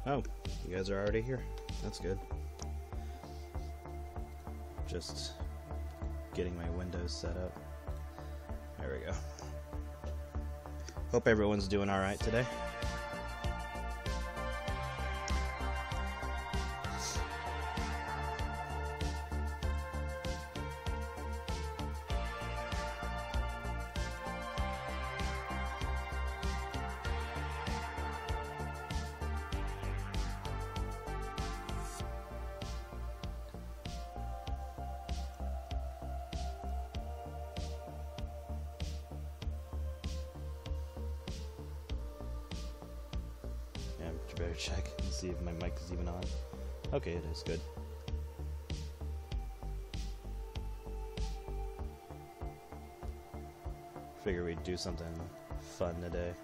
Oh, you guys are already here. That's good. Just getting my windows set up. There we go. Hope everyone's doing alright today. Better check and see if my mic is even on. Okay, it is good. Figure we'd do something fun today.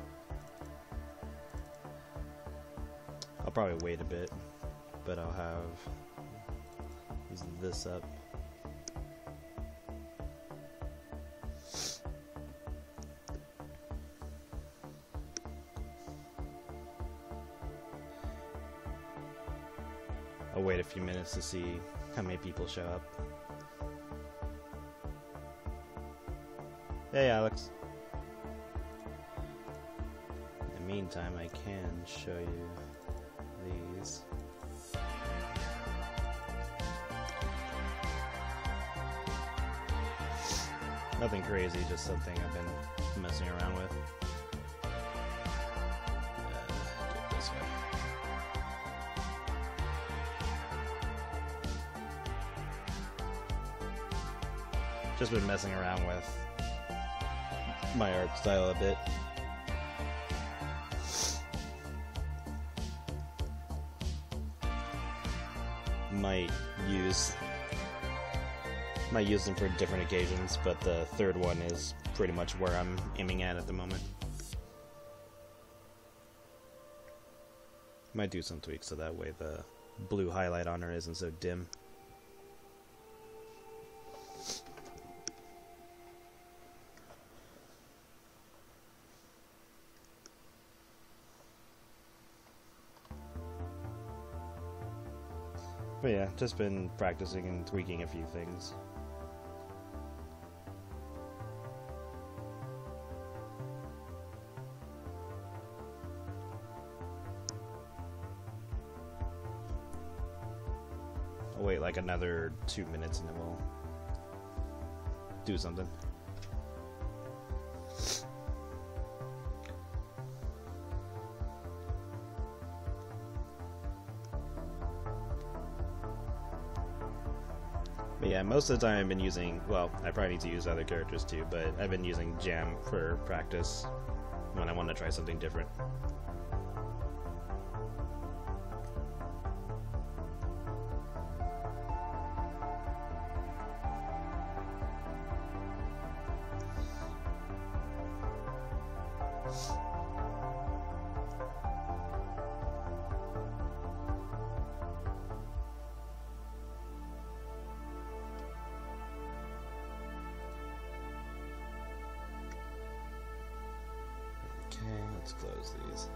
I'll probably wait a bit, but I'll have this up. I'll wait a few minutes to see how many people show up. Hey, Alex. In the meantime, I can show you these. Nothing crazy, just something I've been messing around with. Do it this way. Just been messing around with my art style a bit. Might use them for different occasions, but the third one is pretty much where I'm aiming at the moment. Might do some tweaks so that way the blue highlight on her isn't so dim. But yeah, just been practicing and tweaking a few things. I'll wait like another 2 minutes and then we'll do something. But yeah, most of the time I've been using, well, I probably need to use other characters too, but I've been using Jam for practice when I want to try something different. Let's close these.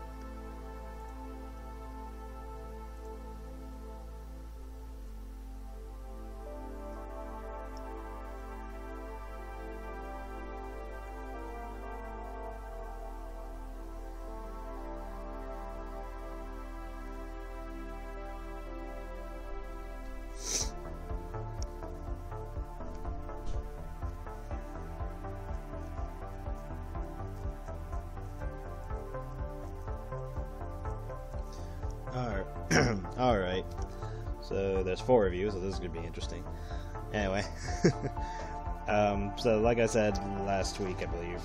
Alright, so there's 4 of you, so this is going to be interesting. Anyway, so like I said last week, I believe,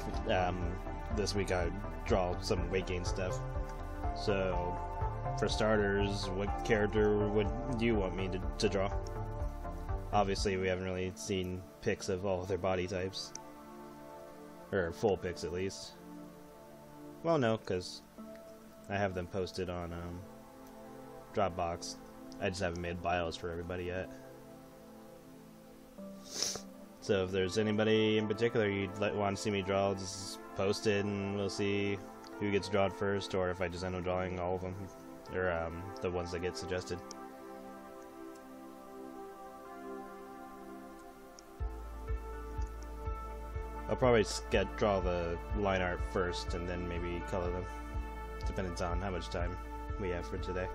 this week I draw some weight gain stuff. So, for starters, what character would you want me to draw? Obviously, we haven't really seen pics of all of their body types. Or full pics, at least. Well, no, because I have them posted on Dropbox. I just haven't made bios for everybody yet. So if there's anybody in particular you'd want to see me draw, just post it and we'll see who gets drawn first, or if I just end up drawing all of them, or the ones that get suggested. I'll probably draw the line art first and then maybe color them, depending on how much time we have for today.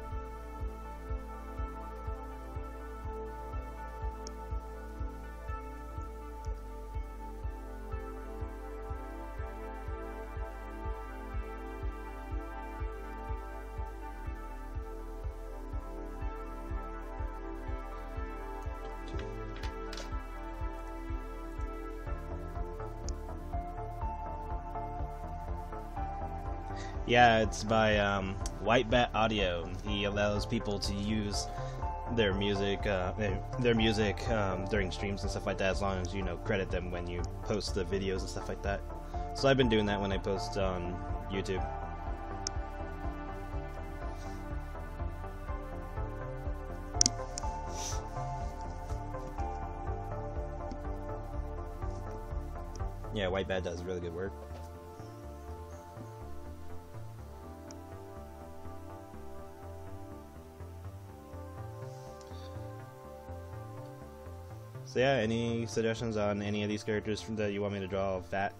Yeah, it's by White Bat Audio. He allows people to use their music during streams and stuff like that, as long as you credit them when you post the videos and stuff like that. So I've been doing that when I post on YouTube. Yeah, White Bat does really good work. So yeah, any suggestions on any of these characters that you want me to draw fat?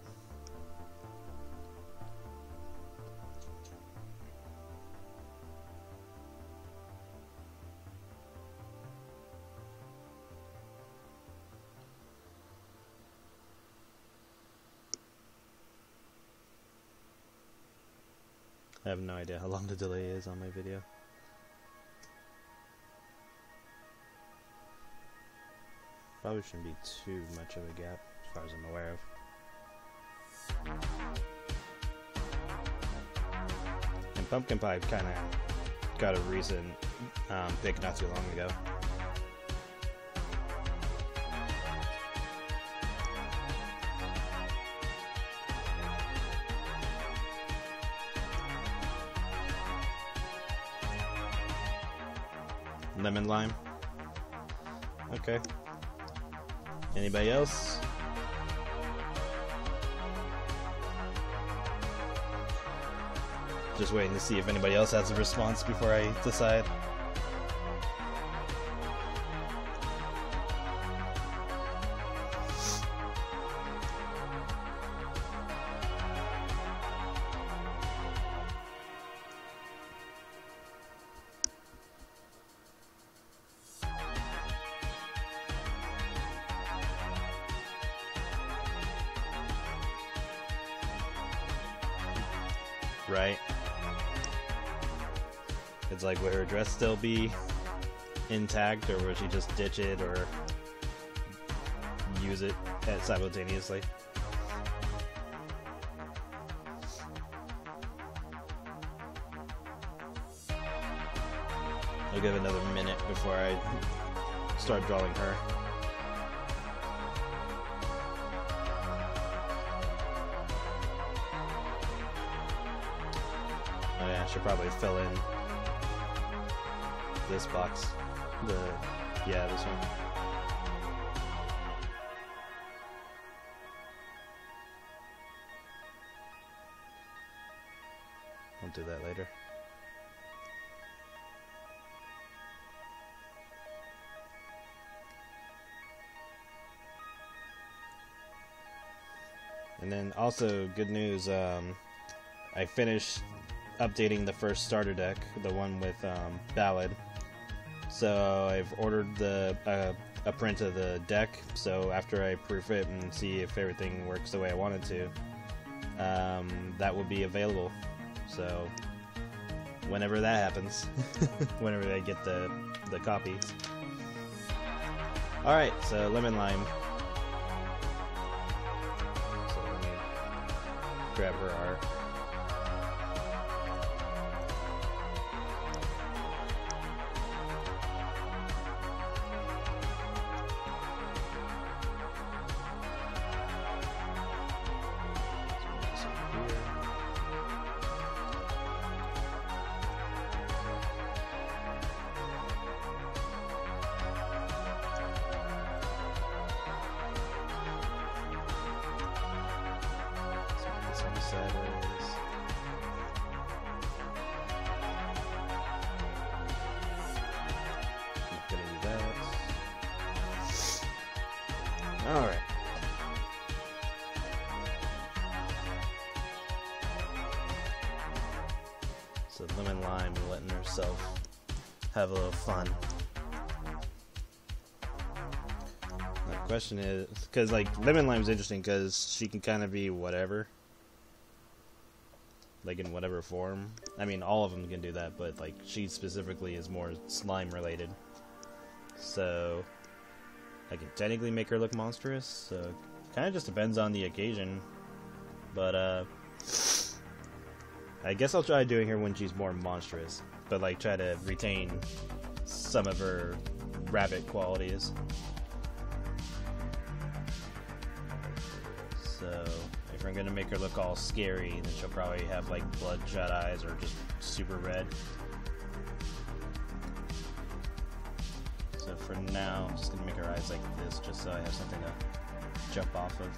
I have no idea how long the delay is on my video. Probably shouldn't be too much of a gap, as far as I'm aware of. And Pumpkin Pie kind of got a recent pick not too long ago. Lemon-Lime. Okay. Anybody else? Just waiting to see if anybody else has a response before I decide. Right. It's like, would her dress still be intact, or would she just ditch it or use it simultaneously? I'll give it another minute before I start drawing her. I should probably fill in this box. Yeah, this one. I'll do that later. And then also, good news, I finished updating the first starter deck, the one with Ballad. So I've ordered a print of the deck, so after I proof it and see if everything works the way I want it to, that will be available. So whenever that happens. Whenever they get the copies. Alright, so Lemon-Lime. So let me grab her art. Alright. So Lemon-Lime letting herself have a little fun. The question is, because like Lemon-Lime's interesting because she can kind of be whatever. Like in whatever form. I mean, all of them can do that, but like she specifically is more slime related. So I can technically make her look monstrous, so kind of just depends on the occasion. But I guess I'll try doing her when she's more monstrous, but like try to retain some of her rabbit qualities. So if I'm gonna make her look all scary, then she'll probably have like bloodshot eyes or just super red. So for now, I'm just gonna make her eyes like this, just so I have something to jump off of.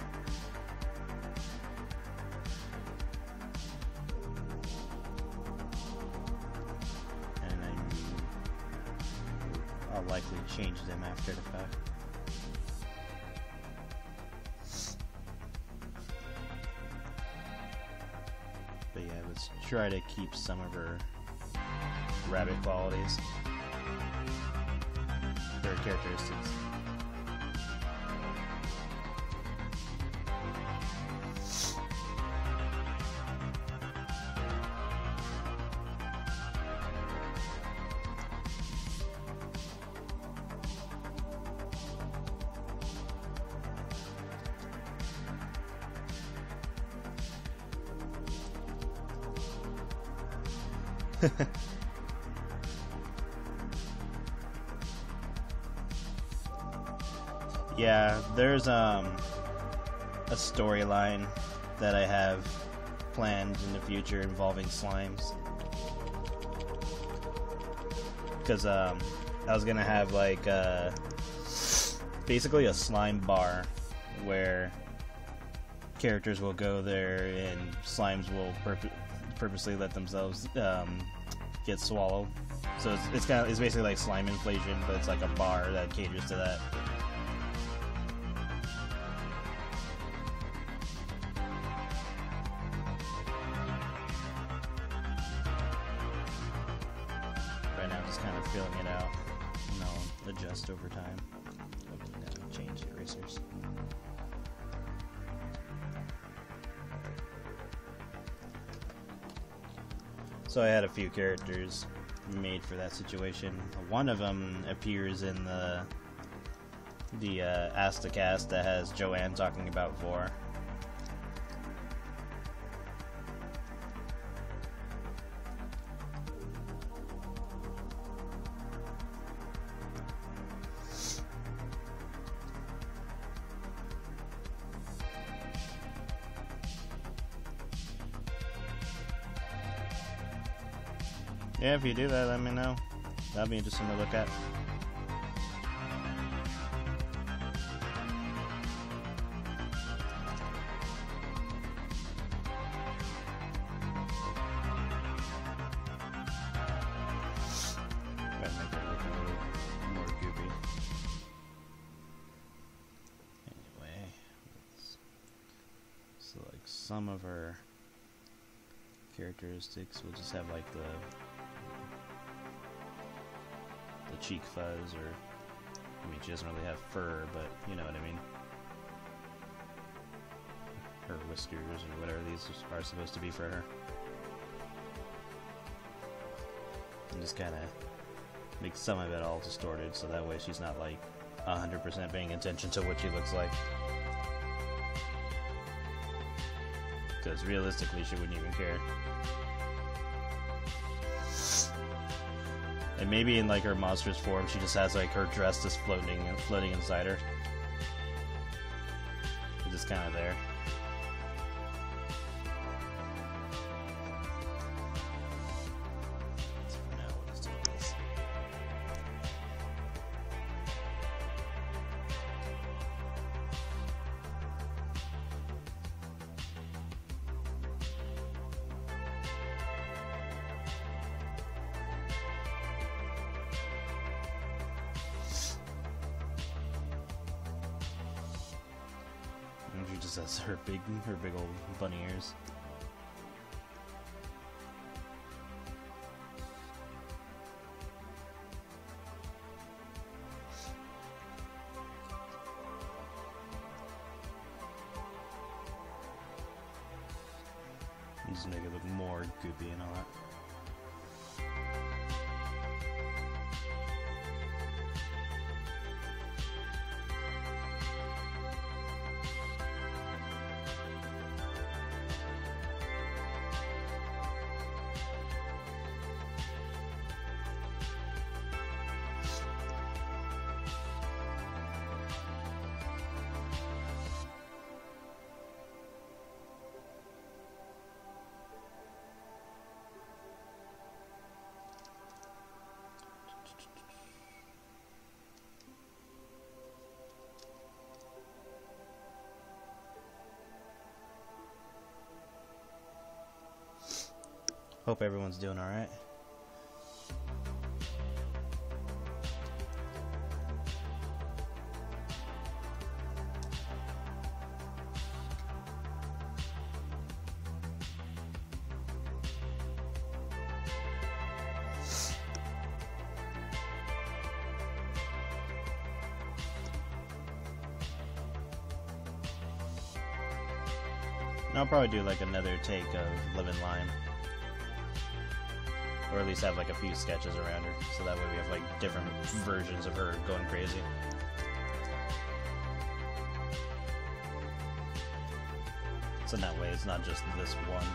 And I'll likely change them after the fact. But yeah, let's try to keep some of her rabbit qualities. Her characteristics. Yeah, there's a storyline that I have planned in the future involving slimes. Because I was gonna have like basically a slime bar where characters will go there and slimes will purposely let themselves get swallowed. So it's basically like slime inflation, but it's like a bar that caters to that. Right now, I'm just kind of feeling it out, and I'll adjust over time. Okay, now change erasers. So I had a few characters made for that situation. One of them appears in the Asta cast that has Joanne talking about Vor. Yeah, if you do that, let me know. That'll be interesting to look at. Gotta make it look a little more goopy. Anyway, let's select some of our characteristics. We'll just have like the cheek fuzz, or I mean, she doesn't really have fur, but you know what I mean. Her whiskers, or whatever these are supposed to be for her. just kind of make some of it all distorted, so that way she's not like 100% paying attention to what she looks like. Because realistically, she wouldn't even care. And maybe in like her monstrous form, she just has like her dress just floating inside her. It's just kind of there. She just has her big old bunny ears. Just make it look more goopy and all that. Hope everyone's doing alright. And I'll probably do like another take of Lemon-Lime. Or at least have like a few sketches around her, so that way we have like different versions of her going crazy. So in that way it's not just this one.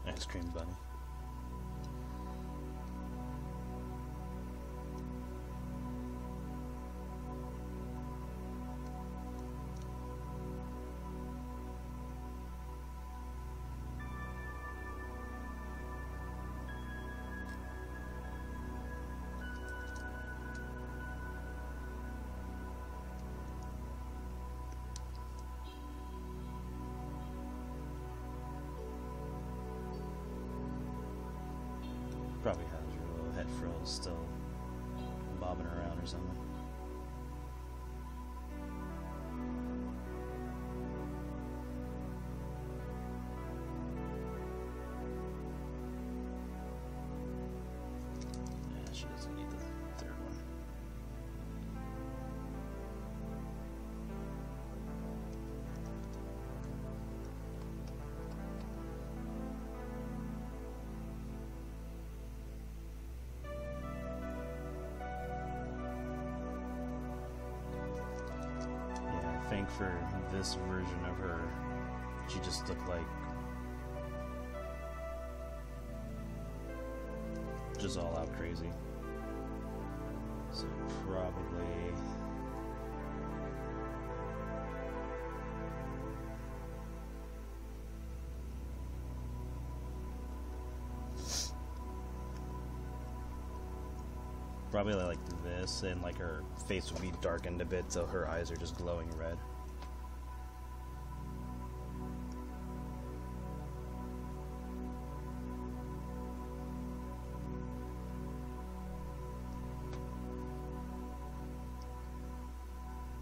Ice cream bunny. Probably has your little head frills still bobbing around or something. Yeah, she doesn't need the third one. think for this version of her, she just looked like just all out crazy. So probably like this, and like her face would be darkened a bit so her eyes are just glowing red.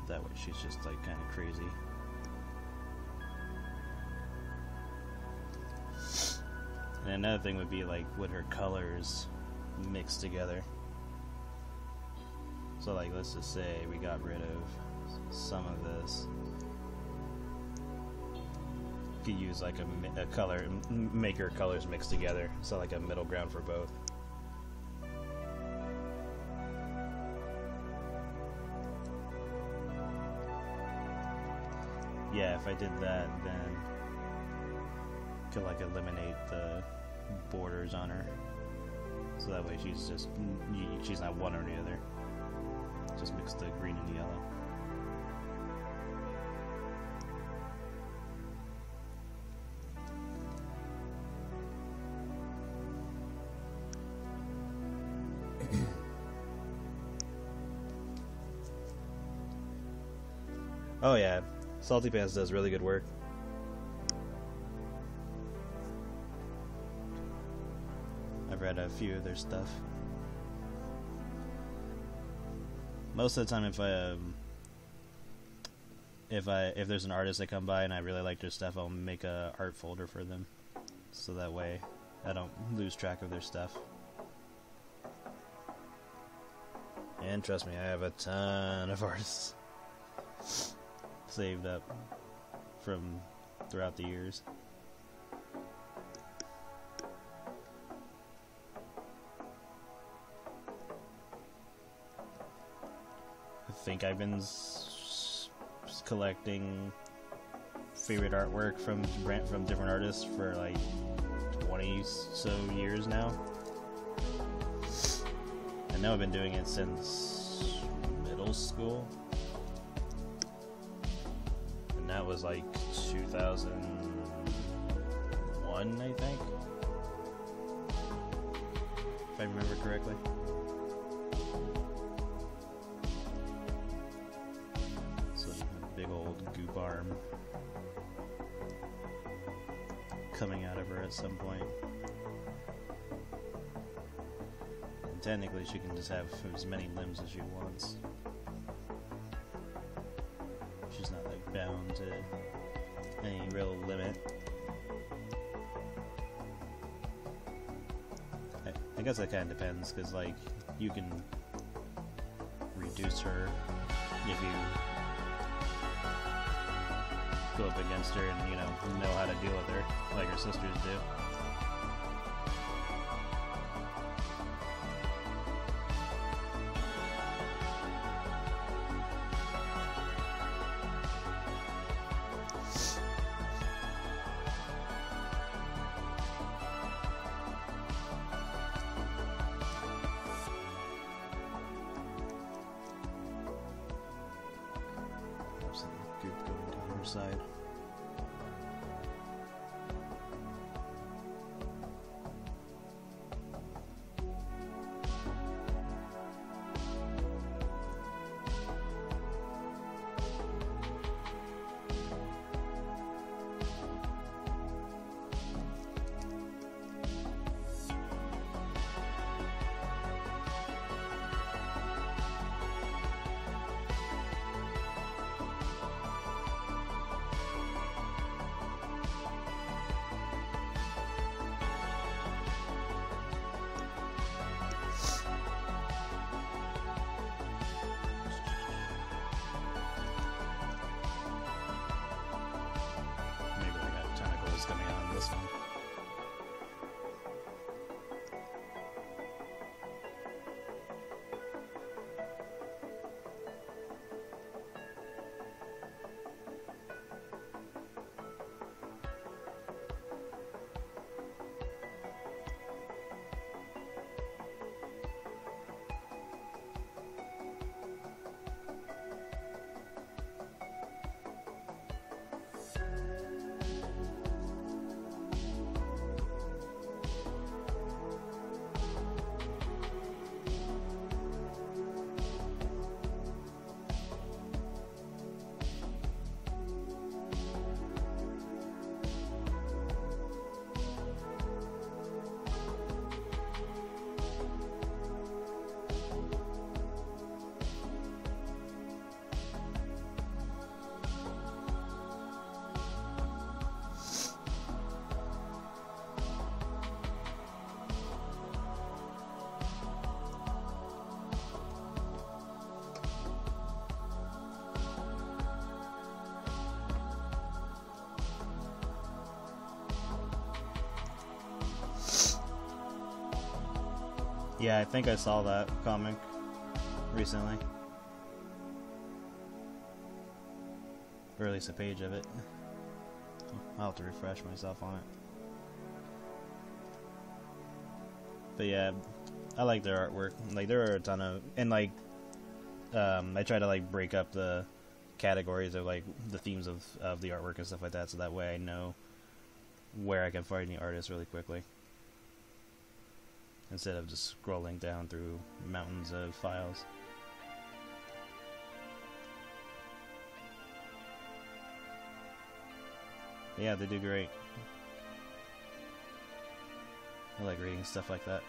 That way she's just like kind of crazy. And another thing would be like would her colors mix together. So like let's just say we got rid of some of this. Could use like a color, make her colors mix together, so like a middle ground for both. Yeah, if I did that, then could like eliminate the borders on her, so that way she's not one or the other. Just mix the green and the yellow. Oh yeah, Salty Pants does really good work. I've read a few of their stuff. Most of the time, if there's an artist that come by and I really like their stuff, I'll make a art folder for them, so that way I don't lose track of their stuff. And trust me, I have a ton of artists saved up from throughout the years. I think I've been collecting favorite artwork from different artists for like 20 so years now. I know I've been doing it since middle school, and that was like 2001, I think, if I remember correctly. Big old goop arm coming out of her at some point. And technically she can just have as many limbs as she wants. She's not like bound to any real limit. I guess that kind of depends, because like you can reduce her if you go up against her and know how to deal with her like her sisters do. There's a goop going down her side. Yeah, I think I saw that comic recently. Or at least a page of it. I'll have to refresh myself on it. But yeah, I like their artwork. Like, there are a ton of... And, like, I try to, like, break up the categories of, like, the themes of the artwork and stuff like that, so that way I know where I can find the artist really quickly. Instead of just scrolling down through mountains of files. Yeah, they do great. I like reading stuff like that.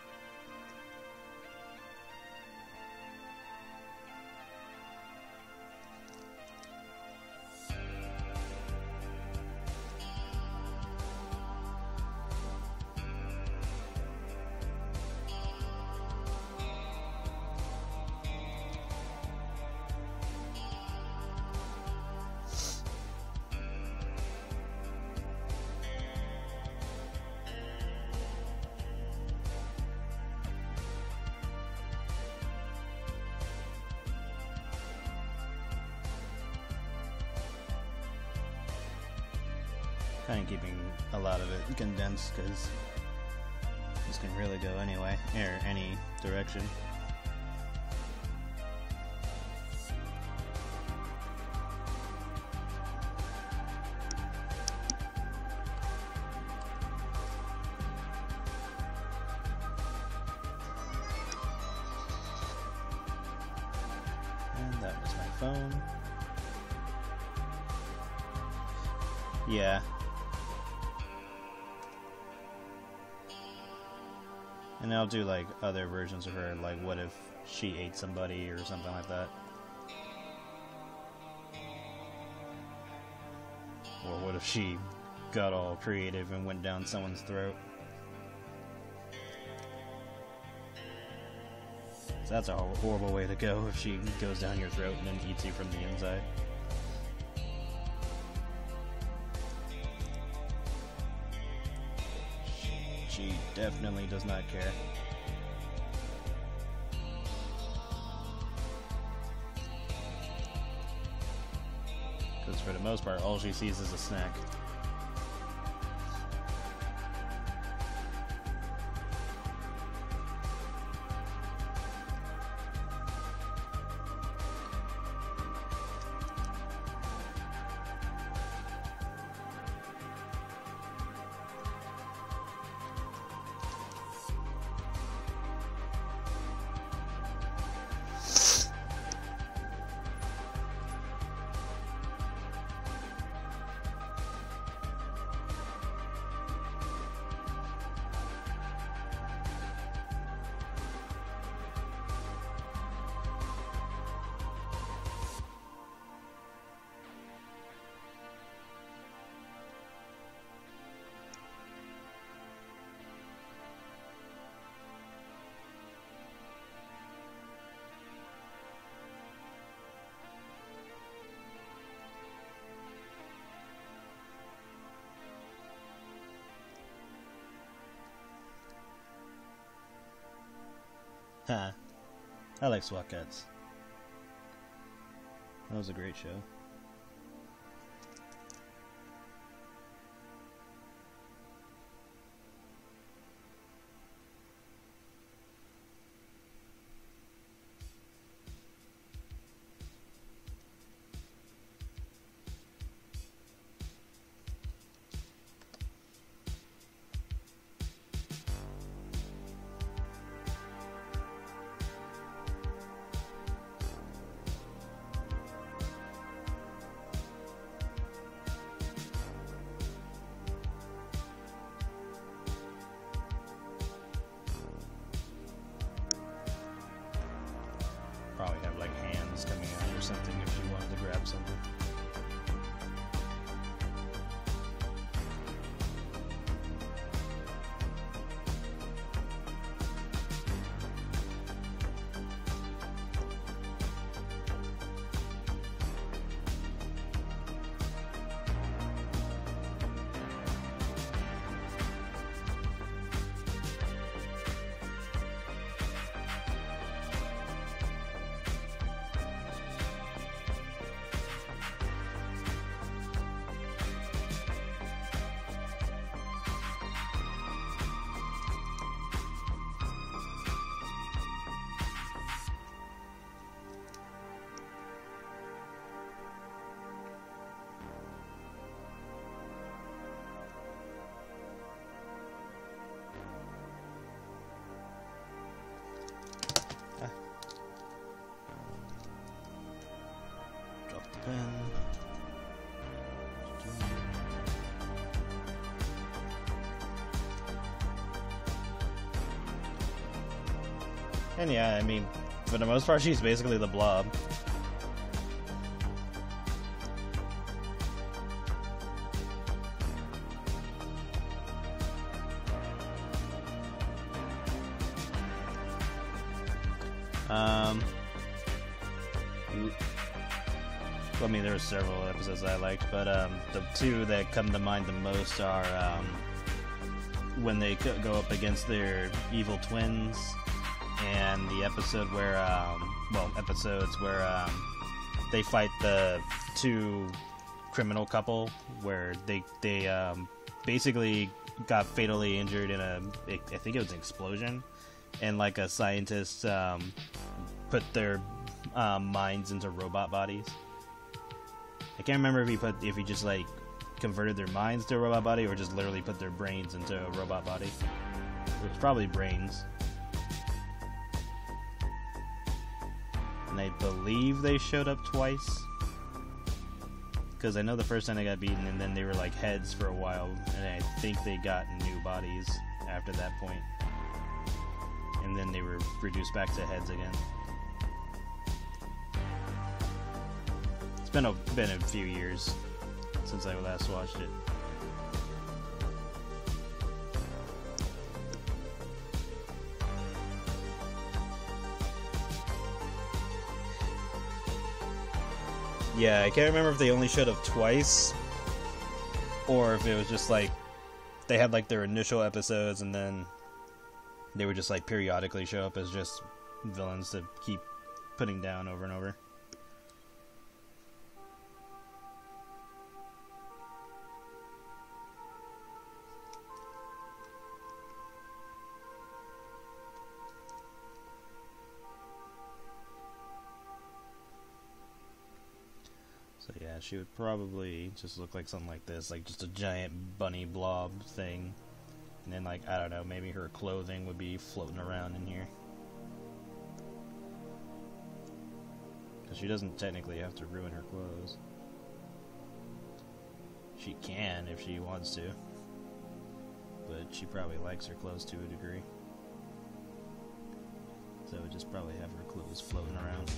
Kind of keeping a lot of it condensed because this can really go anyway, or any direction. And that was my phone. Yeah. And I'll do, like, other versions of her, like, what if she ate somebody or something like that. Or what if she got all creative and went down someone's throat. So that's a horrible way to go if she goes down your throat and then eats you from the inside. She definitely does not care. Because for the most part, all she sees is a snack. Huh. I like SWAT Cats. That was a great show. Probably have like hands coming out or something if you wanted to grab something. And yeah, I mean, for the most part, she's basically the Blob. I mean, there were several episodes I liked, but the two that come to mind the most are when they go up against their evil twins, and the episode where, episodes where they fight the two criminal couple, where they basically got fatally injured in I think it was an explosion, and like a scientist put their minds into robot bodies. I can't remember if he just like converted their minds to a robot body or just literally put their brains into a robot body. It was probably brains. And I believe they showed up twice. Because I know the first time they got beaten and then they were like heads for a while, and I think they got new bodies after that point. And then they were reduced back to heads again. It's been a few years since I last watched it. Yeah, I can't remember if they only showed up twice, or if it was just like they had like their initial episodes and then they would just like periodically show up as just villains to keep putting down over and over. So yeah, she would probably just look like something like this, like just a giant bunny blob thing. And then like, I don't know, maybe her clothing would be floating around in here. Because she doesn't technically have to ruin her clothes. She can if she wants to. But she probably likes her clothes to a degree. So would just probably have her clothes floating around.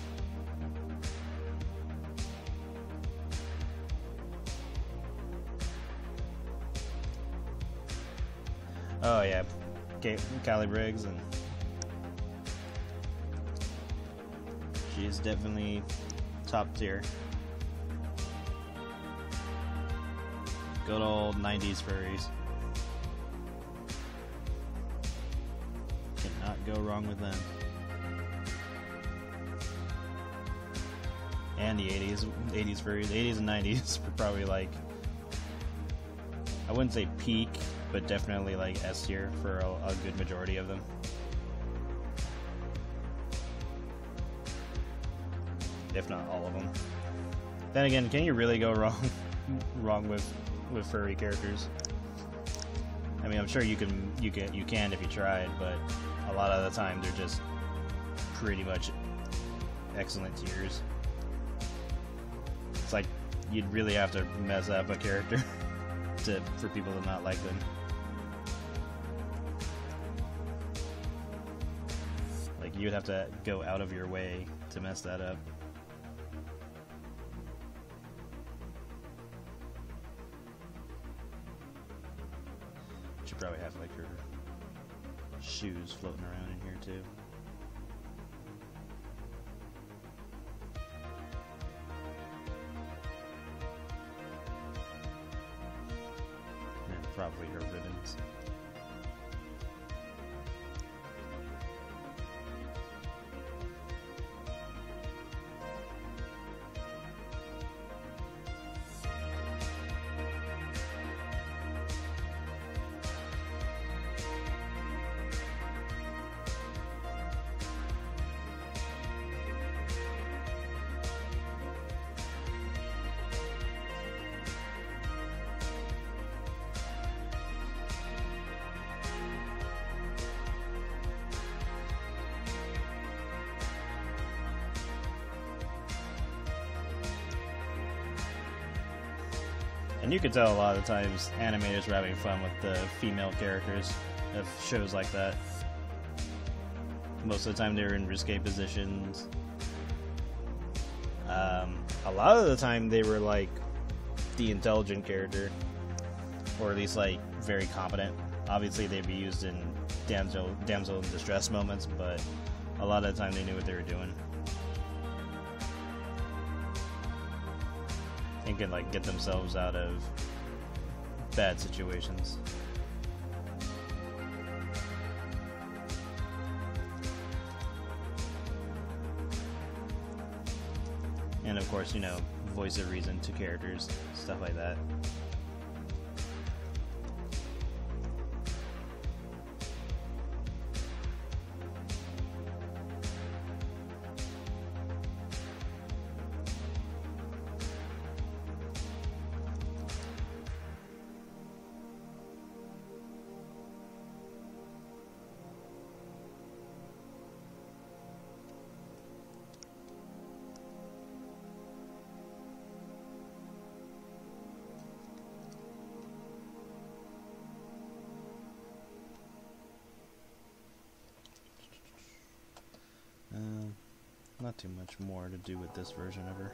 Oh yeah, Callie Briggs, and she's definitely top tier. Good old 90s furries. Cannot go wrong with them. And the 80s furries, 80s and 90s were probably like, I wouldn't say peak, but definitely like S tier for a good majority of them. If not all of them. Then again, can you really go wrong with furry characters? I mean, I'm sure you can if you tried, but a lot of the time they're just pretty much excellent tiers. It's like you'd really have to mess up a character for people to not like them. Like, you'd have to go out of your way to mess that up. Should probably have like her shoes floating around in here too. And probably her ribbons. And you can tell a lot of the times animators were having fun with the female characters of shows like that. Most of the time they're in risque positions. A lot of the time they were like the intelligent character, or at least like very competent. Obviously they'd be used in damsel in distress moments, but a lot of the time they knew what they were doing and could like get themselves out of bad situations. And of course, you know, voice of reason to characters, stuff like that. Not too much more to do with this version of her.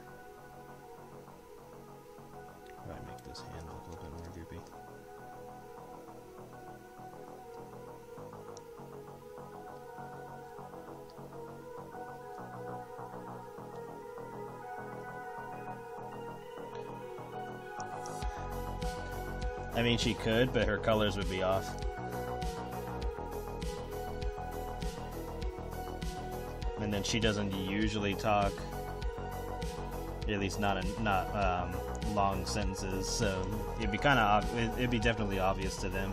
Probably make this hand look a little bit more droopy. I mean, she could, but her colors would be off. And then she doesn't usually talk, at least not long sentences, so it'd be kind of it'd be definitely obvious to them.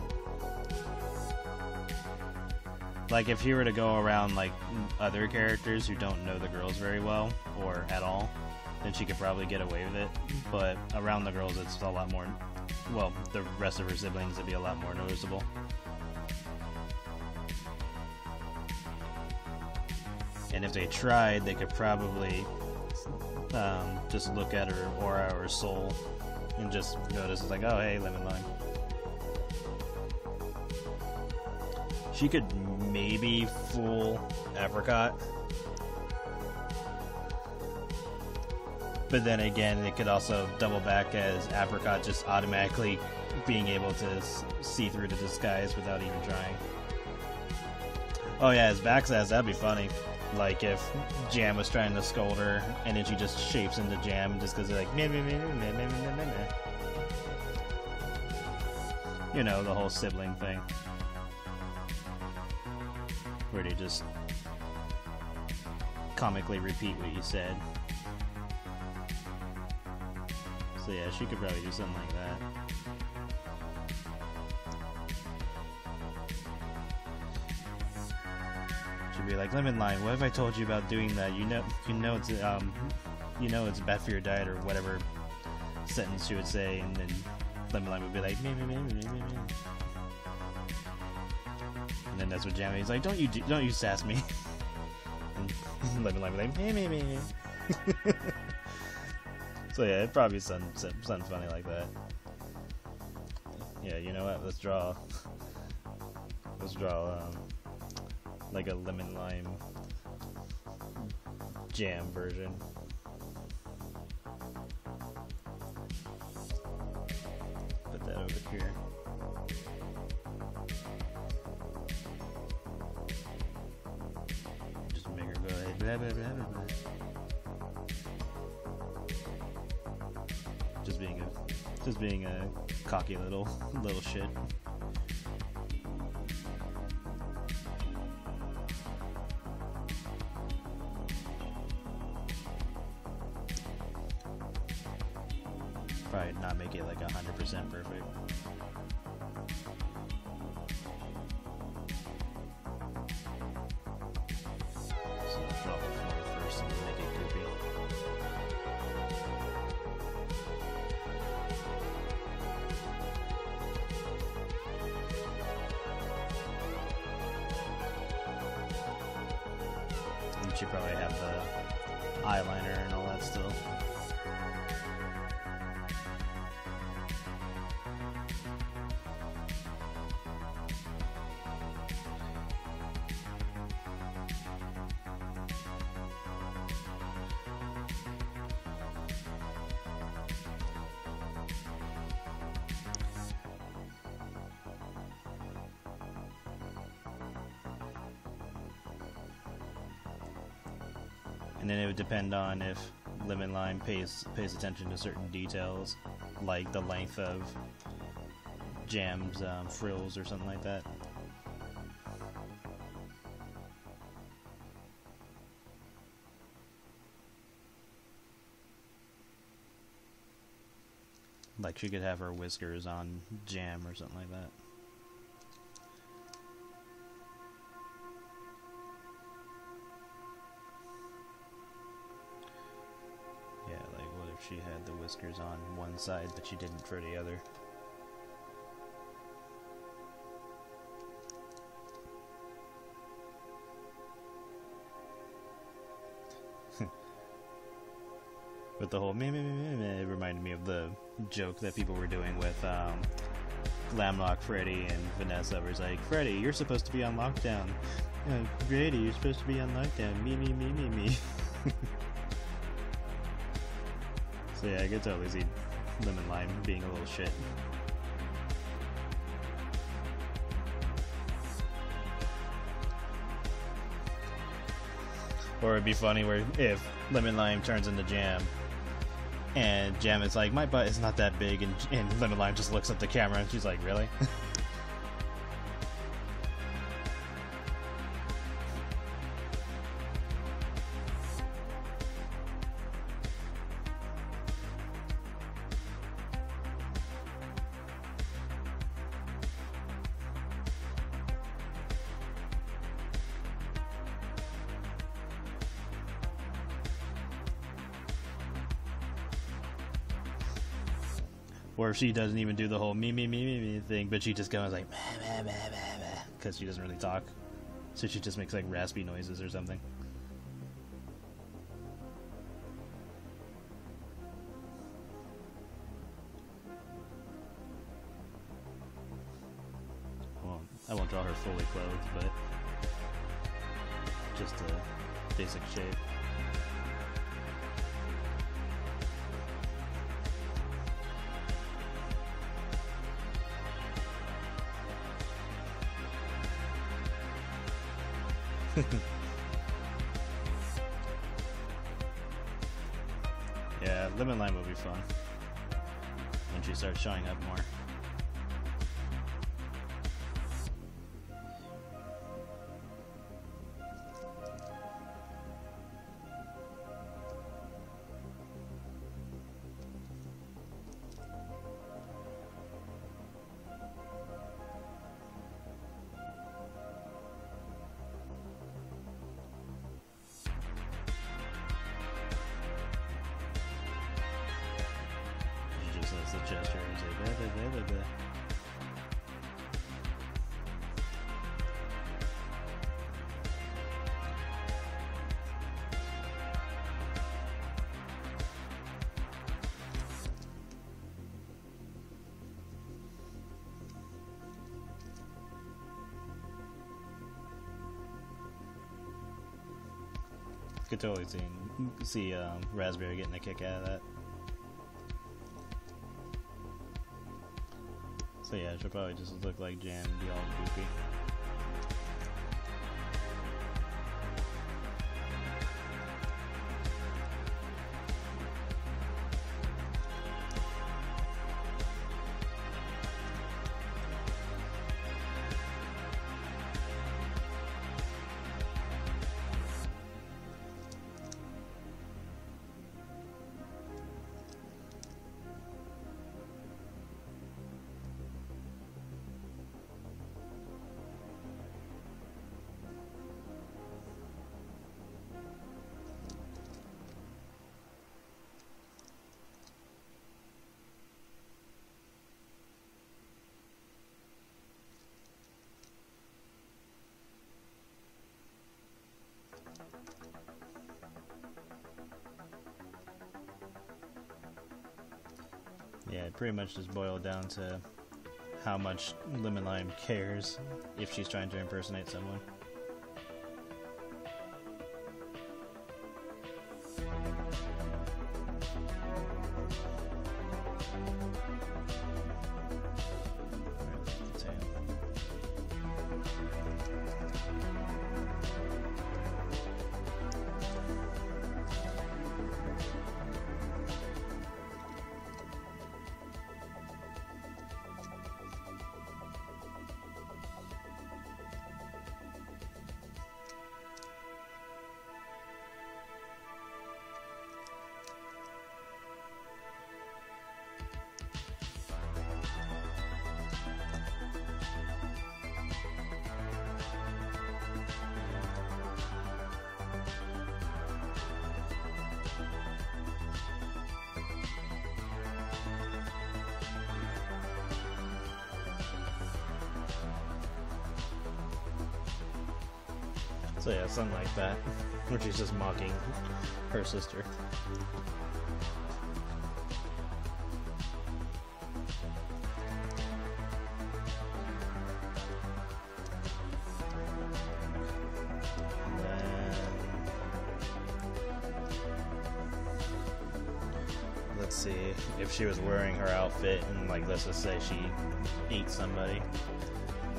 Like if you were to go around like other characters who don't know the girls very well or at all, then she could probably get away with it. But around the girls, it's a lot more. Well, the rest of her siblings would be a lot more noticeable. And if they tried, they could probably just look at her aura or soul and just notice it's like, oh, hey, Lemon-Lime. She could maybe fool Apricot. But then again, it could also double back as Apricot just automatically being able to see through the disguise without even trying. Oh yeah, as Bax says, that'd be funny. Like if Jam was trying to scold her, and then she just shapes into Jam just because they're like, meh, meh, meh, meh, meh, meh, meh, meh. You know, the whole sibling thing. Where they just comically repeat what you said. So yeah, she could probably do something like that. Be like, Lemon-Lime, what have I told you about doing that? You know it's bad for your diet, or whatever sentence she would say, and then Lemon-Lime would be like, meh, meh, meh, meh, meh, meh. And then that's what Jamie's like, don't you sass me. And Lemon-Lime would be like, meh, meh, meh, meh. So yeah, it'd probably be something funny like that. Yeah, you know what? Let's draw like a Lemon-Lime Jam version. Put that over here. Just make her go like blah, blah, blah, blah, blah. Just being a cocky little shit. Probably not make it like 100% perfect. So I'll draw the floor first and make it goofy. You should probably have the eyeliner and all that still. And then it would depend on if Lemon-Lime pays attention to certain details, like the length of Jam's frills or something like that. Like she could have her whiskers on Jam or something like that. Yeah, like what if she had the whiskers on one side but she didn't for the other? With the whole meh, meh, meh, meh, it reminded me of the joke that people were doing with Glamlock Freddy and Vanessa, where it's like, Freddy, you're supposed to be on lockdown. Grady, you're supposed to be on lockdown. Me, me, me, me, me. So yeah, I could totally see Lemon-Lime being a little shit. Or it'd be funny where if Lemon-Lime turns into Jam, and Jam is like, my butt is not that big, and Lemon-Lime just looks at the camera and she's like, really? Or if she doesn't even do the whole me, me, me, me, me thing, but she just goes like, meh, meh, meh, meh, meh, because she doesn't really talk. So she just makes like raspy noises or something. Well, I won't draw her fully clothed, but just a basic shape. Yeah, Lemon-Lime will be fun when she starts showing up more. The gesture is like blah, blah, blah, blah, blah. Could totally see Raspberry getting a kick out of that. So yeah, she'll probably just look like Jam and be all goofy. Yeah, it pretty much just boiled down to how much Lemon-Lime cares if she's trying to impersonate someone. So yeah, something like that, where she's just mocking her sister. And then, let's see, if she was wearing her outfit and, like, let's just say she ate somebody,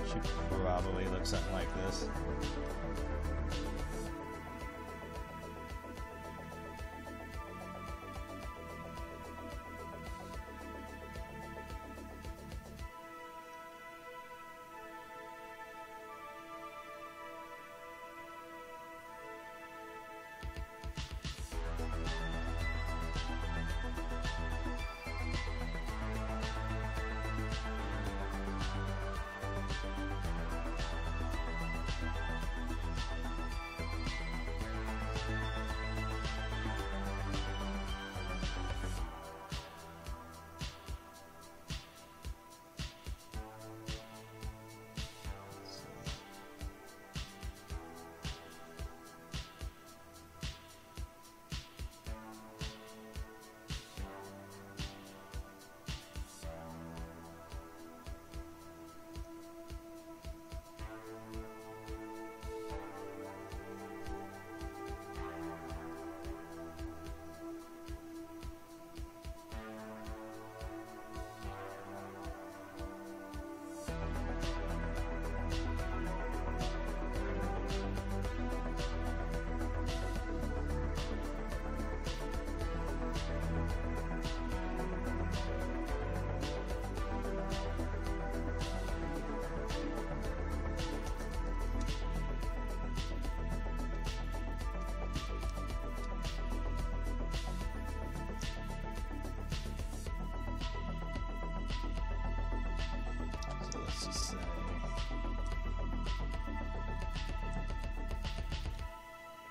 she probably looks something like this.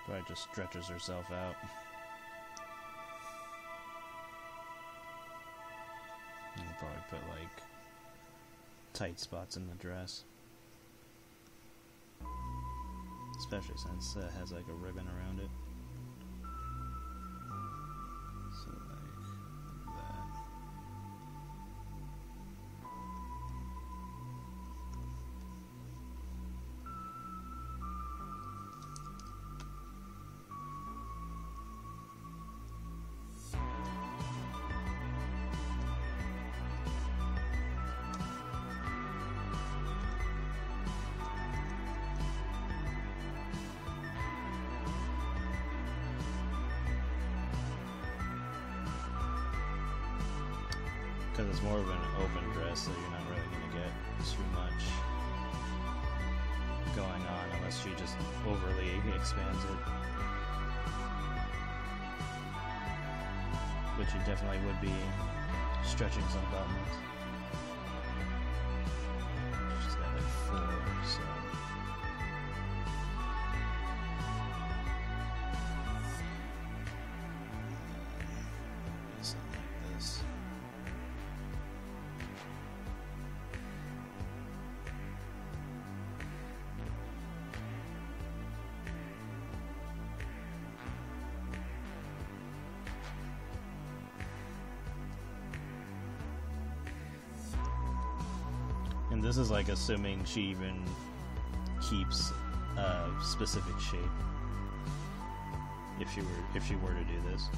Probably just stretches herself out. And probably put like tight spots in the dress. Especially since it has like a ribbon around it. So like that. Because it's more of an open dress, so you're not really going to get too much going on unless she just overly expands it. But you definitely would be stretching some buttons. She's got like 4, so... something like this. And this is like assuming she even keeps a specific shape. If she were to do this,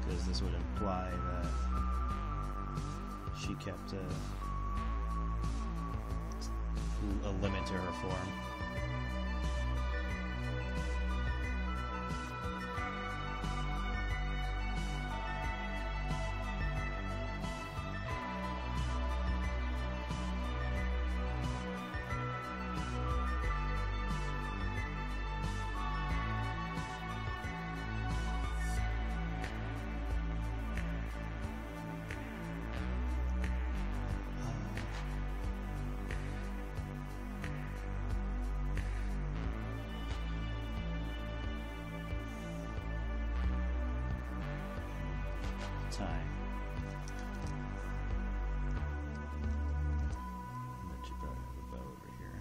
because this would imply that she kept a limit to her form. Tie. And then she probably have a bow over here.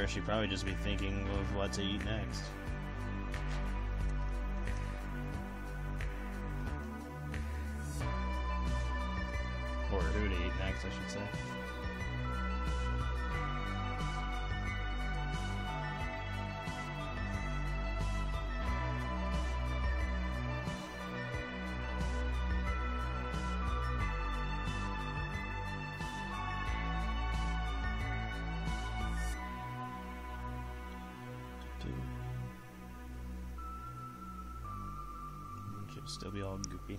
Or she'd probably just be thinking of what to eat next. Or who to eat next, I should say. Should still be all goopy.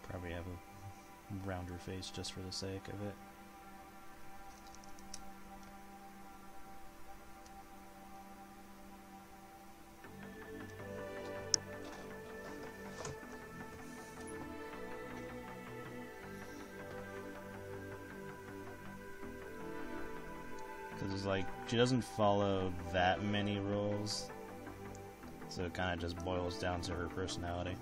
Probably have a rounder face just for the sake of it. Because it's like, she doesn't follow that many rules, so it kind of just boils down to her personality.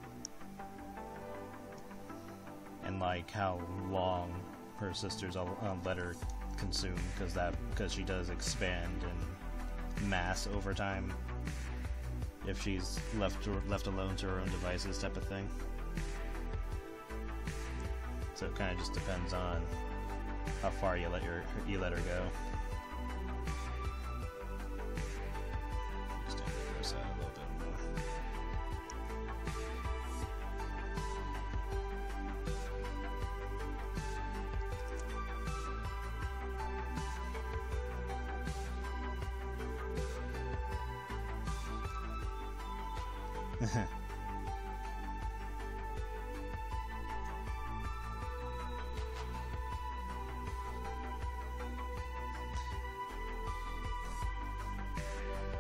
And like how long her sisters let her consume, because she does expand and mass over time if she's left alone to her own devices, type of thing. So it kind of just depends on how far you let her go. Extend the wrist out a little bit more.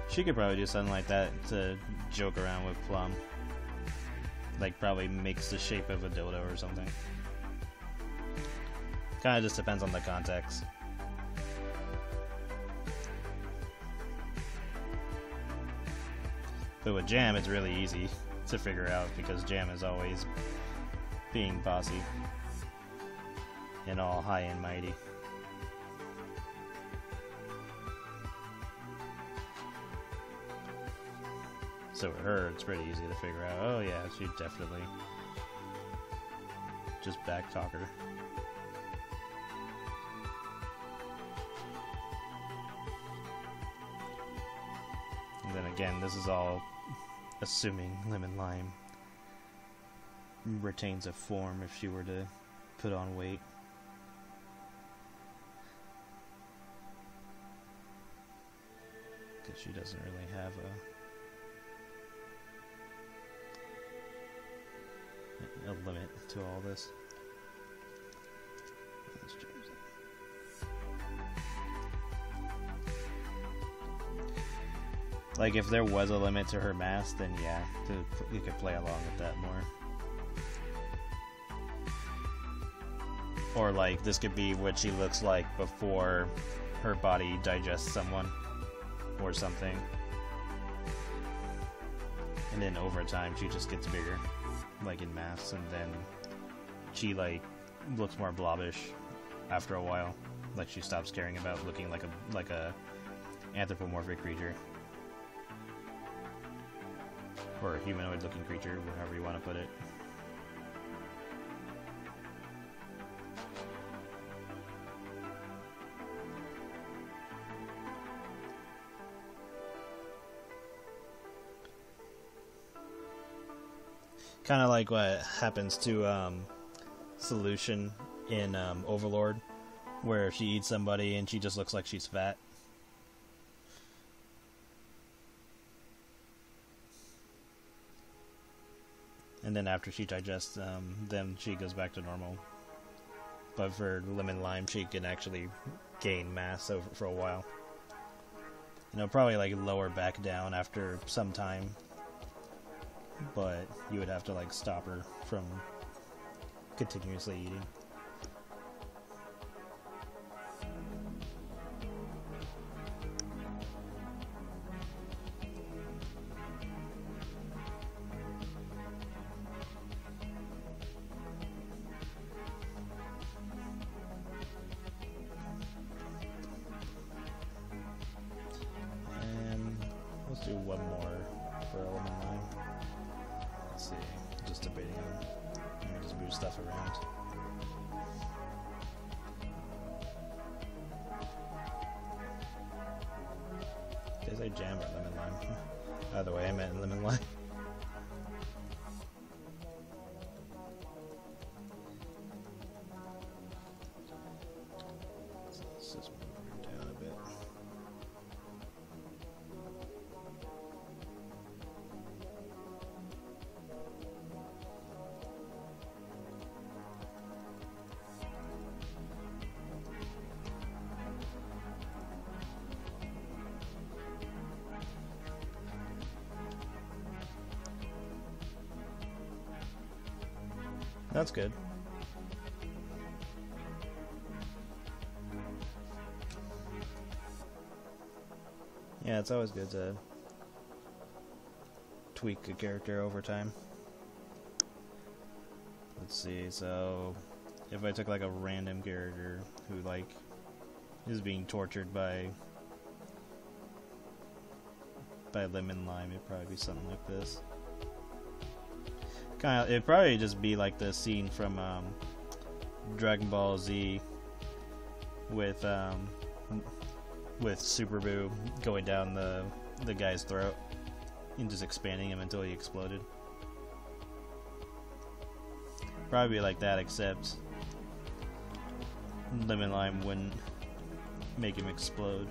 She could probably do something like that to joke around with Plum. Like, probably makes the shape of a dildo or something. Kinda just depends on the context. But with Jam, it's really easy to figure out, because Jam is always being bossy and all high and mighty. So with her, it's pretty easy to figure out, oh yeah, she'd definitely just backtalk her. And then again, this is all assuming Lemon-Lime retains a form if she were to put on weight. Because she doesn't really have a limit to all this. Let's change that. Like, if there was a limit to her mass, then yeah, you could play along with that more. Or like, this could be what she looks like before her body digests someone or something. And then over time, she just gets bigger, like in mass, and then she like looks more blobbish after a while. Like, she stops caring about looking like a anthropomorphic creature. Or a humanoid looking creature, however you want to put it. Kind of like what happens to Solution in Overlord, where she eats somebody and she just looks like she's fat. And then after she digests them, she goes back to normal. But for Lemon-Lime, she can actually gain mass for a while. You know, probably like lower back down after some time. but you would have to like stop her from continuously eating. Let's do one more for Lemon-Lime. Let's see. Just debating on. Let me just move stuff around. Did I say jam or Lemon-Lime? Either way, I meant Lemon-Lime. Let's just move her down a bit. That's good. Yeah, it's always good to tweak a character over time. Let's see, so if I took like a random character who like is being tortured by Lemon-Lime, it'd probably be something like this. It'd probably just be like the scene from Dragon Ball Z with Super Boo going down the guy's throat and just expanding him until he exploded. Probably like that, except Lemon-Lime wouldn't make him explode.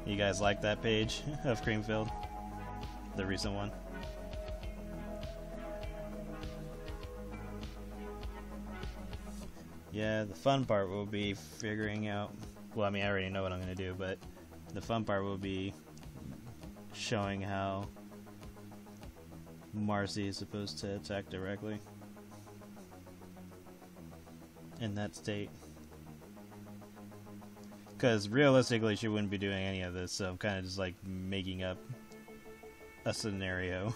You guys like that page of Creamfield? The recent one? Yeah, the fun part will be figuring out... Well, I mean, I already know what I'm going to do, but the fun part will be showing how Marcy is supposed to attack directly in that state. Because realistically, she wouldn't be doing any of this, so I'm kind of just like making up a scenario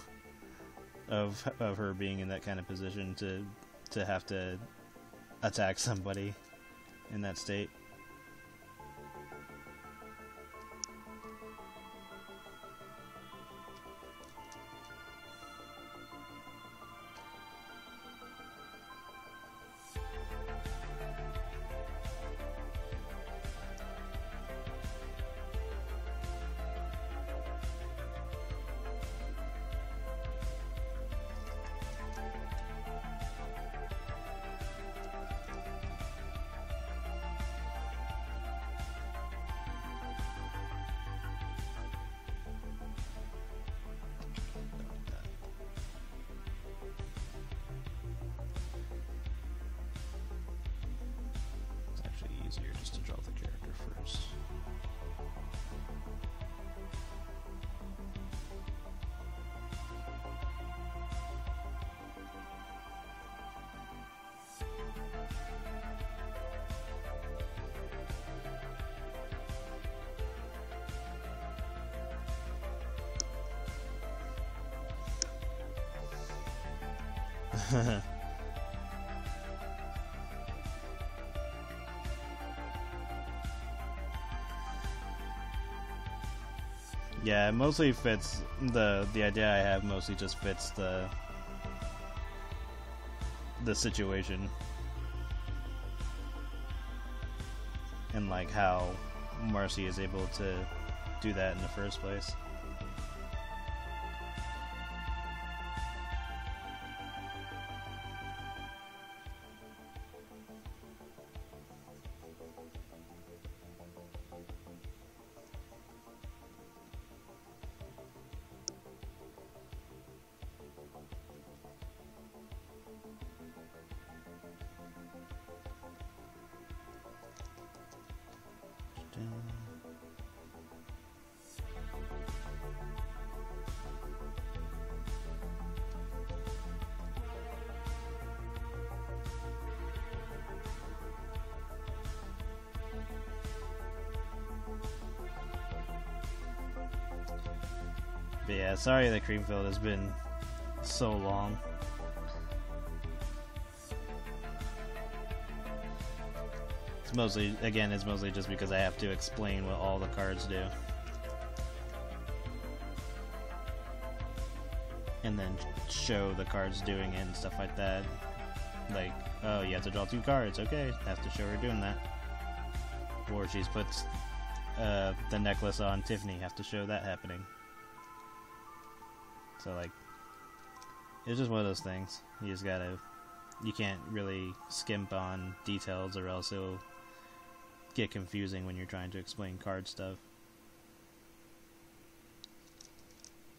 of her being in that kind of position to have to attack somebody in that state. Easier just to draw the character first. Yeah, it mostly fits the idea I have. Mostly just fits the situation and like how Marcy is able to do that in the first place. But yeah, sorry the cream field has been so long. It's mostly just because I have to explain what all the cards do. And then show the cards doing it and stuff like that. Like, oh, you have to draw 2 cards. Okay, have to show her doing that. Or she's put the necklace on Tiffany. Have to show that happening. So, like, it's just one of those things. You just gotta... You can't really skimp on details or else it'll get confusing when you're trying to explain card stuff.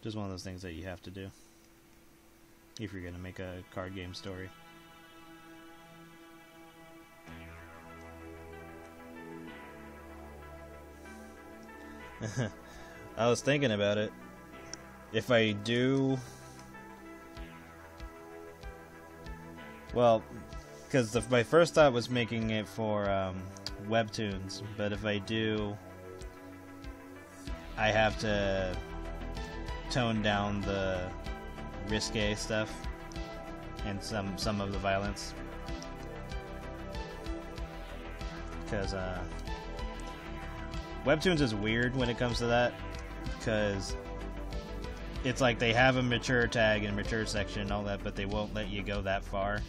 Just one of those things that you have to do if you're gonna make a card game story. I was thinking about it. If I do... Well, because my first thought was making it for webtoons, but if I do, I have to tone down the risque stuff and some of the violence, because webtoons is weird when it comes to that, because it's like they have a mature tag and mature section and all that, but they won't let you go that far,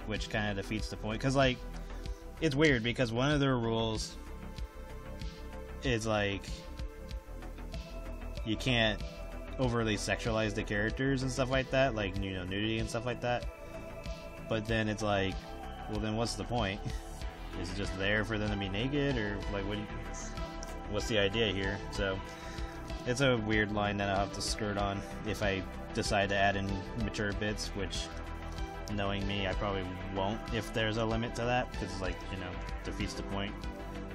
which kind of defeats the point. Because, like, it's weird because one of their rules is like you can't overly sexualize the characters and stuff like that, like, you know, nudity and stuff like that. But then it's like, well, then what's the point? Is it just there for them to be naked, or like what's the idea here? So it's a weird line that I'll have to skirt on if I decide to add in mature bits, which, knowing me, I probably won't if there's a limit to that, because it's like, you know, defeats the point.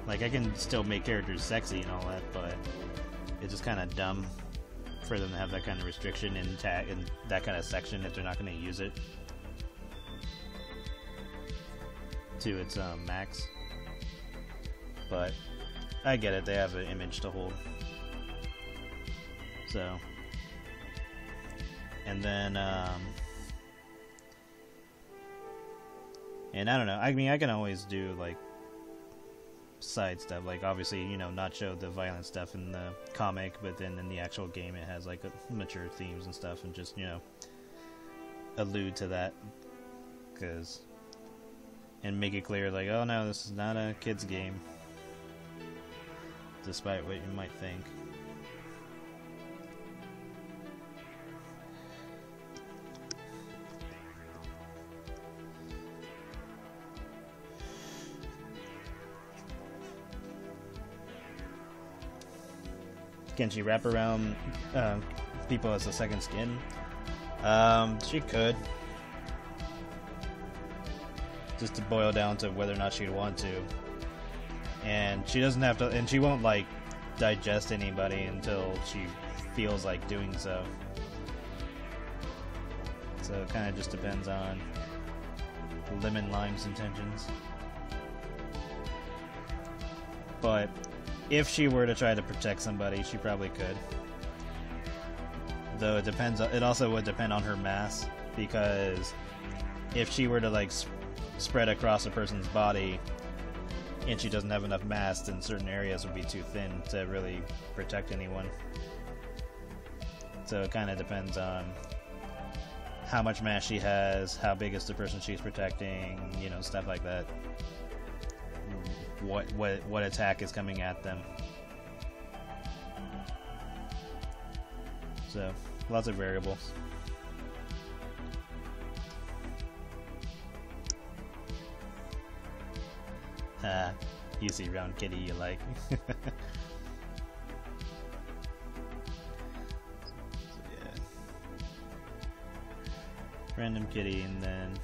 Like, I can still make characters sexy and all that, but it's just kind of dumb for them to have that kind of restriction in that kind of section if they're not going to use it to its max. But I get it, they have an image to hold. So, and then and I don't know, I mean, I can always do like side stuff, like obviously, you know, not show the violent stuff in the comic, but then in the actual game it has like mature themes and stuff, and just, you know, allude to that, and make it clear, like, oh no, this is not a kid's game, despite what you might think. Can she wrap around people as a second skin? She could. Just to boil down to whether or not she'd want to. And she doesn't have to, and she won't, like, digest anybody until she feels like doing so. So it kind of just depends on Lemon-Lime's intentions. But if she were to try to protect somebody, she probably could. Though it also would depend on her mass, because if she were to, like, spread across a person's body and she doesn't have enough mass, then certain areas would be too thin to really protect anyone. So it kind of depends on how much mass she has, how big is the person she's protecting, you know, stuff like that. What attack is coming at them. So, lots of variables. You see round kitty you like. So, yeah. Random kitty, and then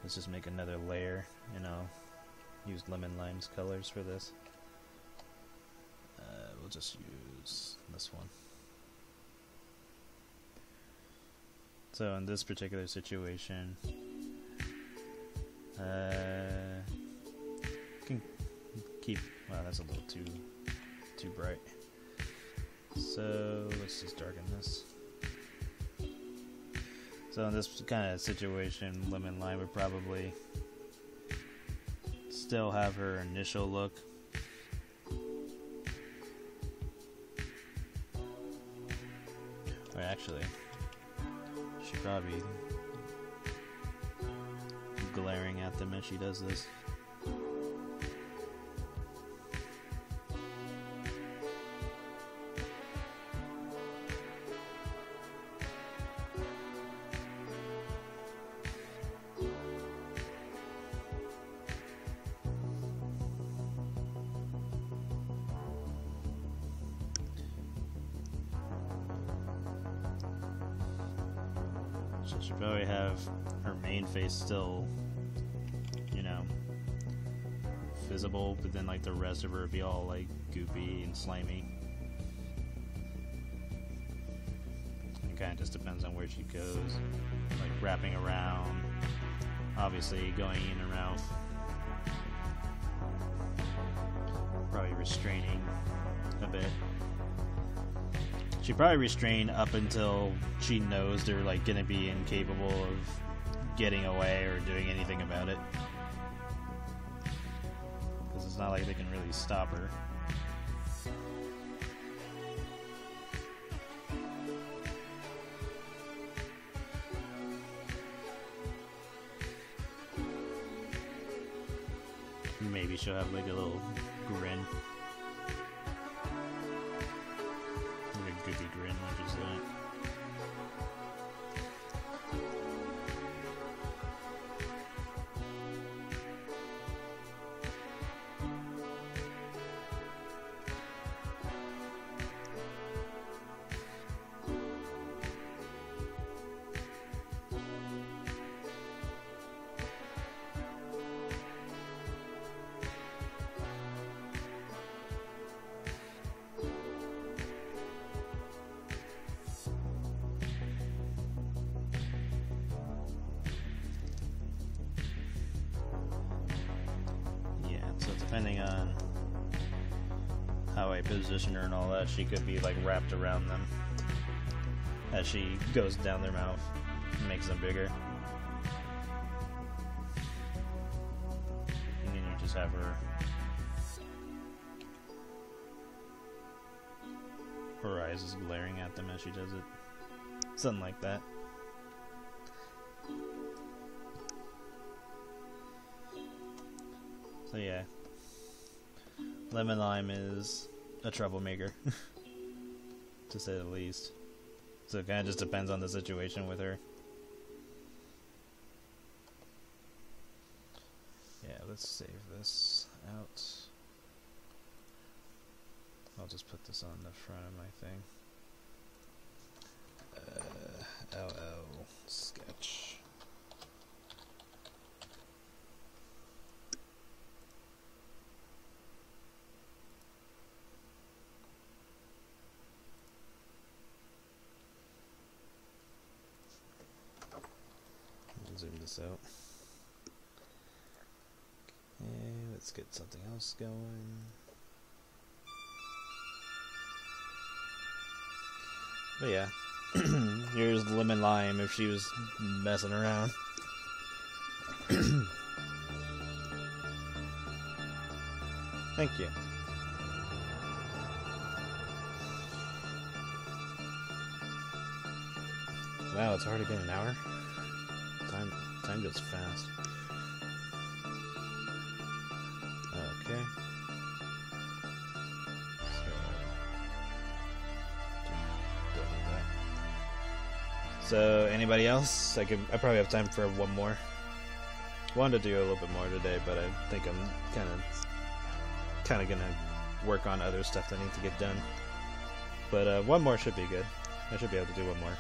let's just make another layer, and I'll use Lemon-Lime's colors for this. We'll just use this one. So in this particular situation, can keep. Wow, that's a little too bright. So let's just darken this. So in this kind of situation, Lemon-Lime would probably still have her initial look. Or actually, she'd probably be glaring at them as she does this. So she'll probably have her main face still, you know, visible, but then like the rest of her would be all like goopy and slimy. It kind of just depends on where she goes, like wrapping around, obviously going in her mouth, probably restraining a bit. She probably restrain up until she knows they're like gonna be incapable of getting away or doing anything about it. Because it's not like they can really stop her. Maybe she'll have like a little grin. Goofy grin when she's doing it. Depending on how I position her and all that, she could be like wrapped around them as she goes down their mouth and makes them bigger. And then you just have her eyes is glaring at them as she does it. Something like that. So yeah. Lemon-Lime is a troublemaker, to say the least. So it kind of just depends on the situation with her. Yeah, let's save this out. I'll just put this on the front of my thing. LL sketch. Zoom this out. Okay, let's get something else going. But yeah, here's Lemon-Lime if she was messing around. Thank you. Wow, it's already been an hour? Time goes fast. Okay. So anybody else? I probably have time for one more. Wanted to do a little bit more today, but I think I'm kind of gonna work on other stuff that needs to get done. But one more should be good. I should be able to do one more.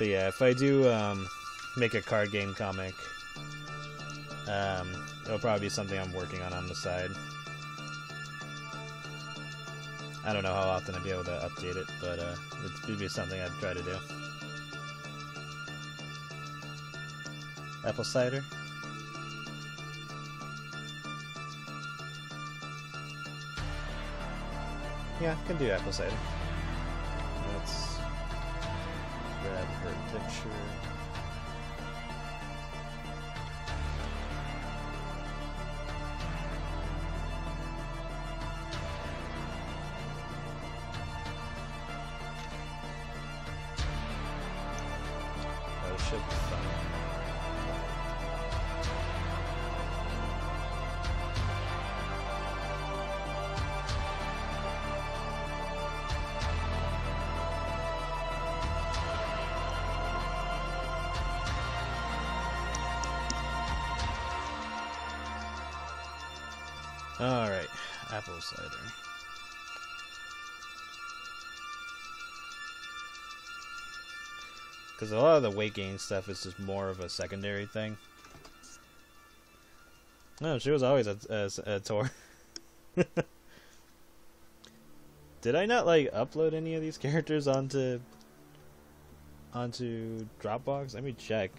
But yeah, if I do make a card game comic, it'll probably be something I'm working on the side. I don't know how often I'd be able to update it, but it'd be something I'd try to do. Apple cider? Yeah, I can do apple cider. Let's grab her picture. That should be fun. Alright, apple cider. Because a lot of the weight gain stuff is just more of a secondary thing. No, she was always a tour. Did I not like upload any of these characters onto Dropbox? Let me check,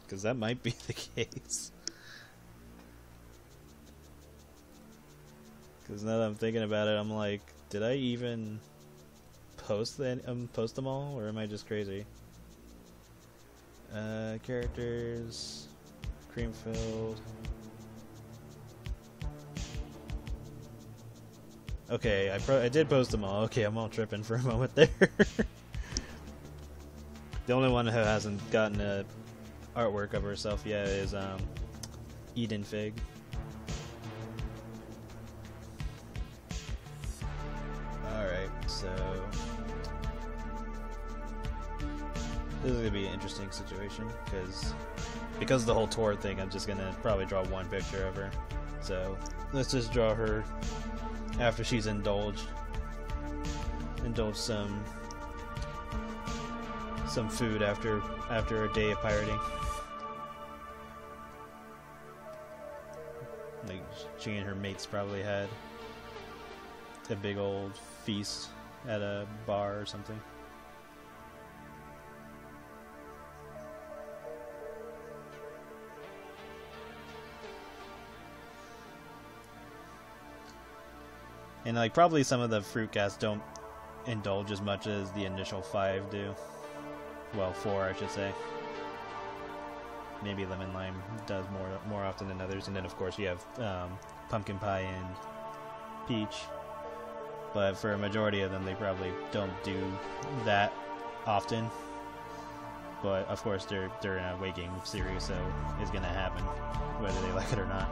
because that might be the case. Because now that I'm thinking about it, I'm like, did I even post them all, or am I just crazy? Characters, cream filled. Okay, I did post them all. Okay, I'm all tripping for a moment there. The only one who hasn't gotten a artwork of herself yet is Eden Fig. So this is gonna be an interesting situation because of the whole tour thing. I'm just gonna probably draw one picture of her. So let's just draw her after she's indulged some food after a day of pirating. Like she and her mates probably had a big old feast at a bar or something. And like probably some of the fruit casts don't indulge as much as the initial 5 do. Well, 4 I should say. Maybe Lemon-Lime does more often than others, and then of course you have Pumpkin Pie and Peach. But for a majority of them, they probably don't do that often. But of course, they're in a weight gain series, so it's gonna happen whether they like it or not.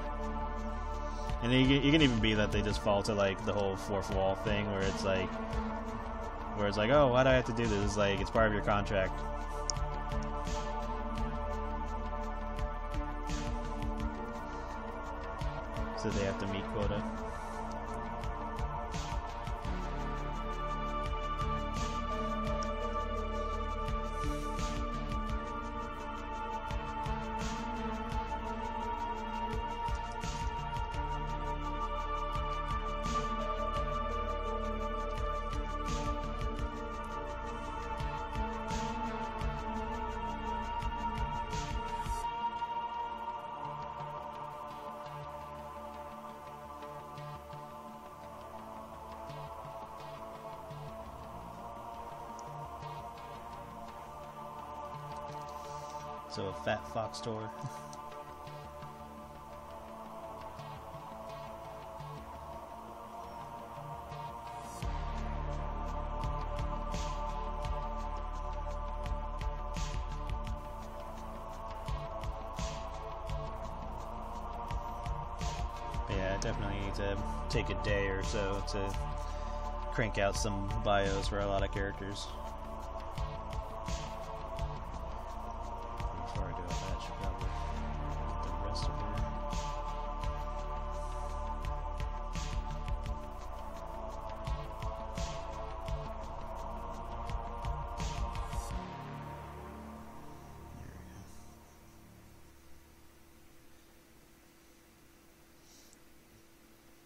And it can even be that they just fall to like the whole fourth wall thing, where it's like, oh, why do I have to do this? It's like it's part of your contract. So they have to meet quota. So a fat fox tour. Yeah, I definitely need to take a day or so to crank out some bios for a lot of characters.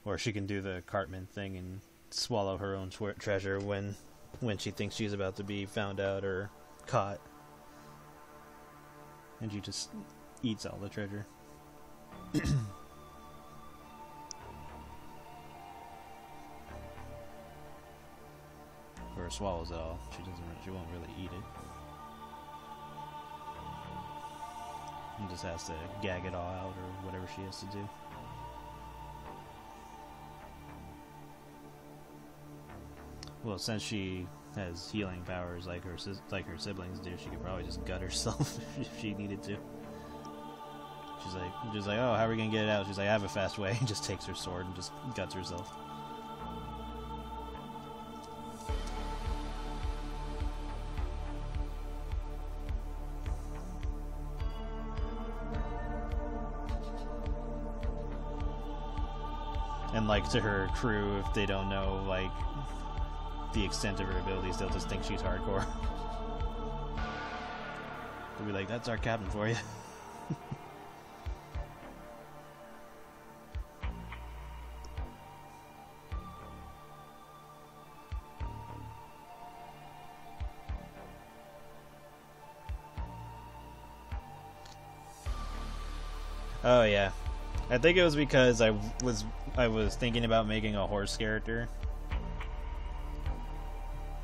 Or she can do the Cartman thing and swallow her own treasure when she thinks she's about to be found out or caught. And she just eats all the treasure. Or swallows it all. She won't really eat it. And just has to gag it all out or whatever she has to do. Well, since she has healing powers like her siblings do, she could probably just gut herself if she needed to. She's like, oh, how are we gonna get it out? She's like, I have a fast way. And just takes her sword and just guts herself. And like to her crew, if they don't know like the extent of her abilities, they'll just think she's hardcore. They'll be like, that's our captain for you. Oh yeah, I think it was because I was thinking about making a horse character,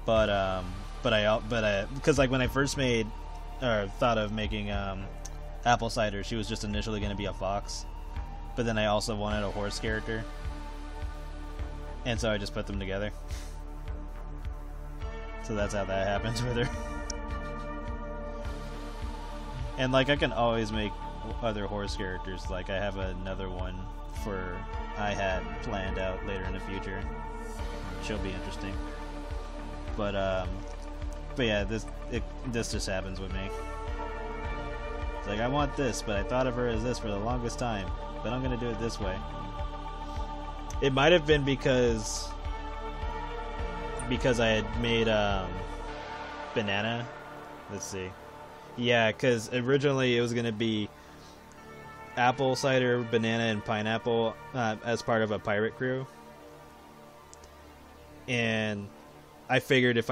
but because like when I first made or thought of making Apple Cider, she was just initially going to be a fox, but then I also wanted a horse character, and so I just put them together. So that's how that happens with her. And like I can always make other horse characters. Like I have another one for I had planned out later in the future. She'll be interesting. But yeah, this just happens with me. It's like I want this, but I thought of her as this for the longest time, but I'm gonna do it this way. It might have been because I had made banana. Let's see. Yeah, because originally it was gonna be apple cider, banana, and pineapple as part of a pirate crew. And I figured if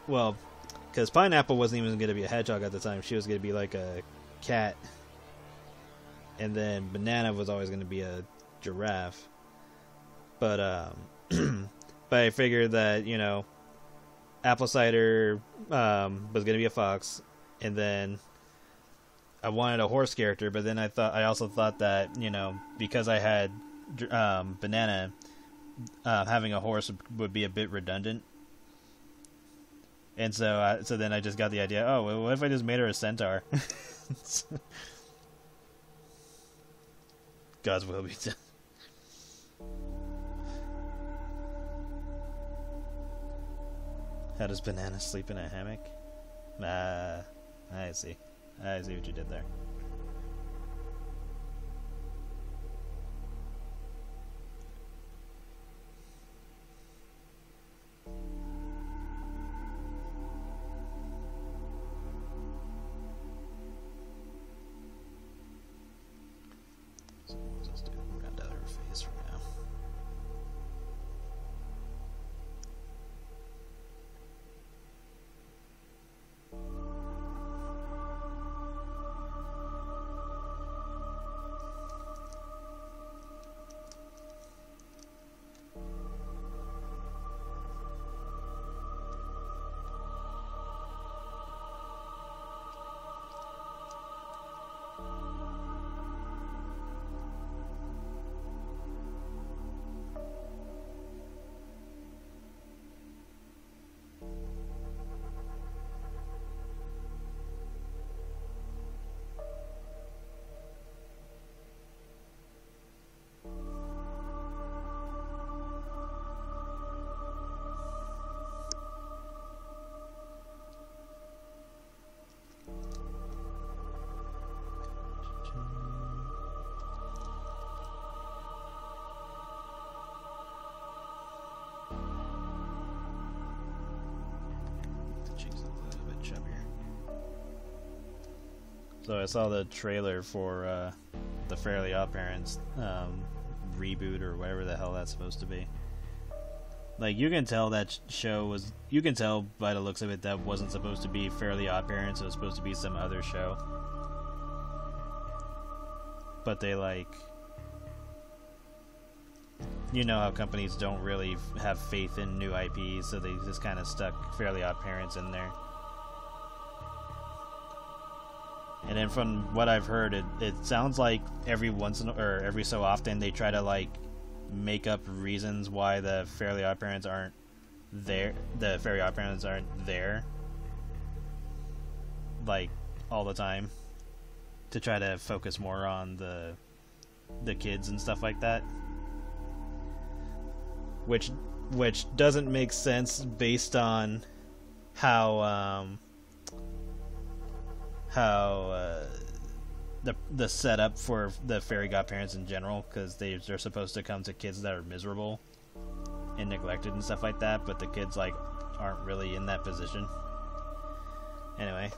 well, because pineapple wasn't even going to be a hedgehog at the time, she was going to be like a cat, and then banana was always going to be a giraffe. But but I figured that, you know, apple cider was going to be a fox, and then I wanted a horse character, but then I also thought that, you know, because I had banana, having a horse would be a bit redundant. And so then I just got the idea, oh, well, what if I just made her a centaur? God's will be done. How does banana sleep in a hammock? I see. I see what you did there. So we'll just do round out her face for now. So I saw the trailer for the Fairly Odd Parents reboot or whatever the hell that's supposed to be. Like, you can tell that show was... You can tell by the looks of it that wasn't supposed to be Fairly Odd Parents. It was supposed to be some other show. But they, like... You know how companies don't really have faith in new IPs, so they just kind of stuck Fairly Odd Parents in there. And then from what I've heard, it sounds like every so often they try to, like, make up reasons why the Fairly Odd Parents aren't there. The Fairly Odd Parents aren't there, like, all the time, to try to focus more on the kids and stuff like that. Which doesn't make sense based on how the setup for the fairy godparents in general, because they're supposed to come to kids that are miserable and neglected and stuff like that, but the kids, like, aren't really in that position. Anyway,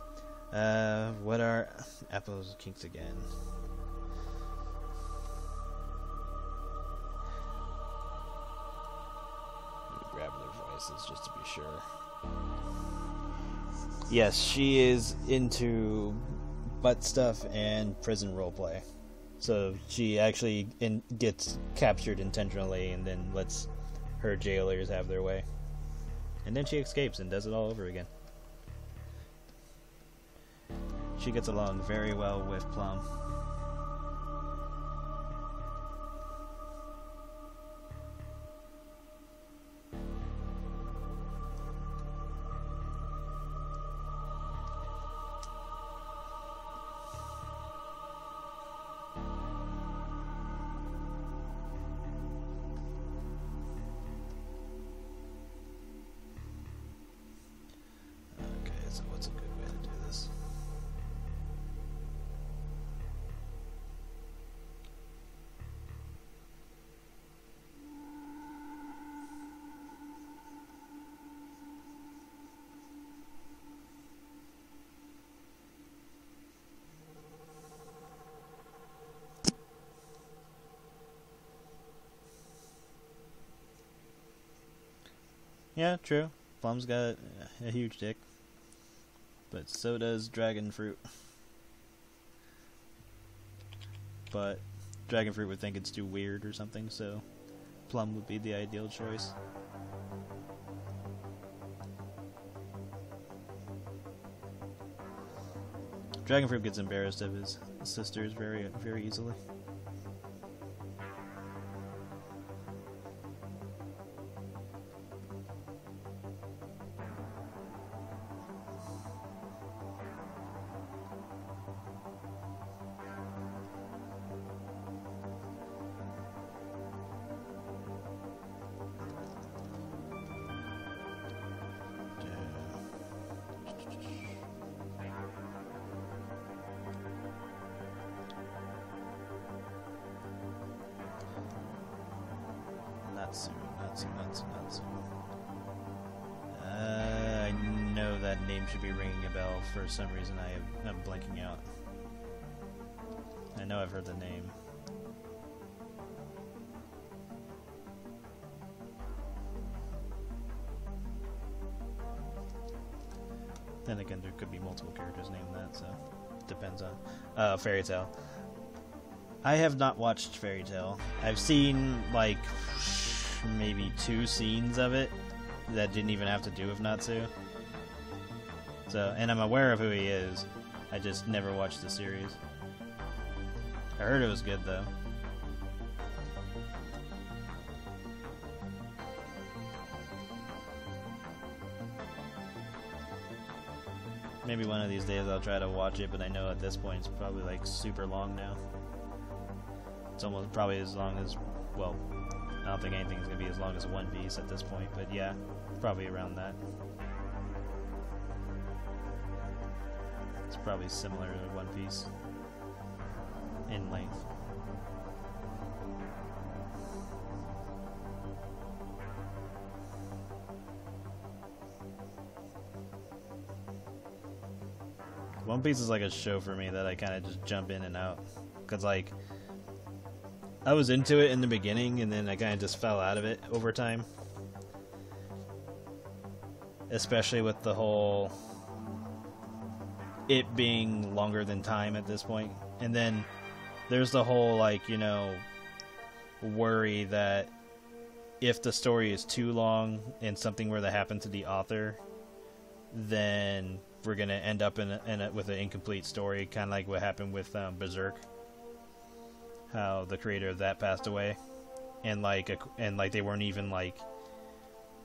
what are Apple's kinks again? Grab their voices just to be sure. Yes, she is into butt stuff and prison roleplay. So she actually gets captured intentionally and then lets her jailers have their way. And then she escapes and does it all over again. She gets along very well with Plum. Yeah, true. Plum's got a huge dick. But so does Dragon Fruit. But Dragon Fruit would think it's too weird or something, so Plum would be the ideal choice. Dragon Fruit gets embarrassed of his sisters very, very easily. I know that name should be ringing a bell. For some reason I'm blanking out. I know I've heard the name. Then again, there could be multiple characters named that, so it depends on. Fairy Tail. I have not watched Fairy Tail. I've seen, like, maybe 2 scenes of it that didn't even have to do with Natsu. So, and I'm aware of who he is. I just never watched the series. I heard it was good, though. Maybe one of these days I'll try to watch it, but I know at this point it's probably, like, super long now. It's almost probably as long as, well, I don't think anything's going to be as long as One Piece at this point, but yeah, probably around that. It's probably similar to One Piece in length. One Piece is like a show for me that I kind of just jump in and out. Because, like, I was into it in the beginning, and then I kind of just fell out of it over time. Especially with the whole... it being longer than time at this point. And then there's the whole, like, you know, worry that if the story is too long and something were to happen to the author, then we're gonna end up with an incomplete story, kind of like what happened with Berserk. How the creator of that passed away, and like they weren't even like,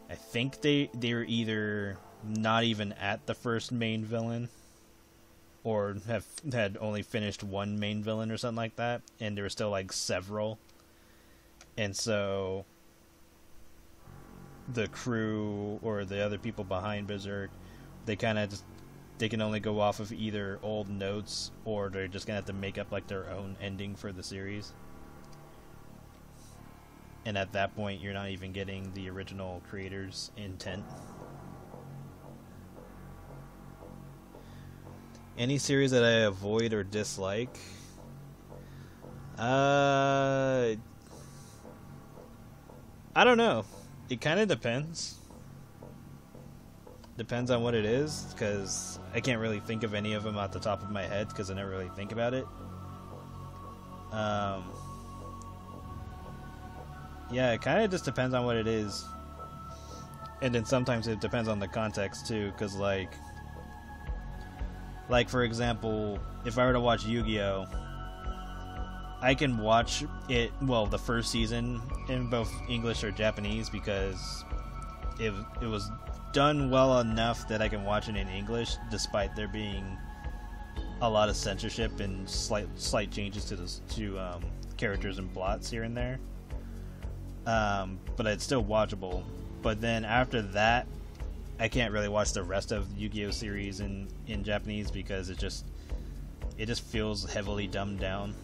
I think they were either not even at the first main villain, or had only finished one main villain or something like that, and there were still like several, and so the crew or the other people behind Berserk, they kind of just, they can only go off of either old notes, or they're just gonna have to make up like their own ending for the series. And at that point, you're not even getting the original creator's intent. Any series that I avoid or dislike? I don't know. It kind of depends. Depends on what it is, because I can't really think of any of them off the top of my head, because I never really think about it. Yeah, it kind of just depends on what it is. And then sometimes it depends on the context, too, because, like, for example, if I were to watch Yu-Gi-Oh!, I can watch it, well, the first season in both English or Japanese, because it was done well enough that I can watch it in English, despite there being a lot of censorship and slight changes to characters and plots here and there. But it's still watchable. But then after that, I can't really watch the rest of the Yu-Gi-Oh! Series in Japanese, because it just feels heavily dumbed down.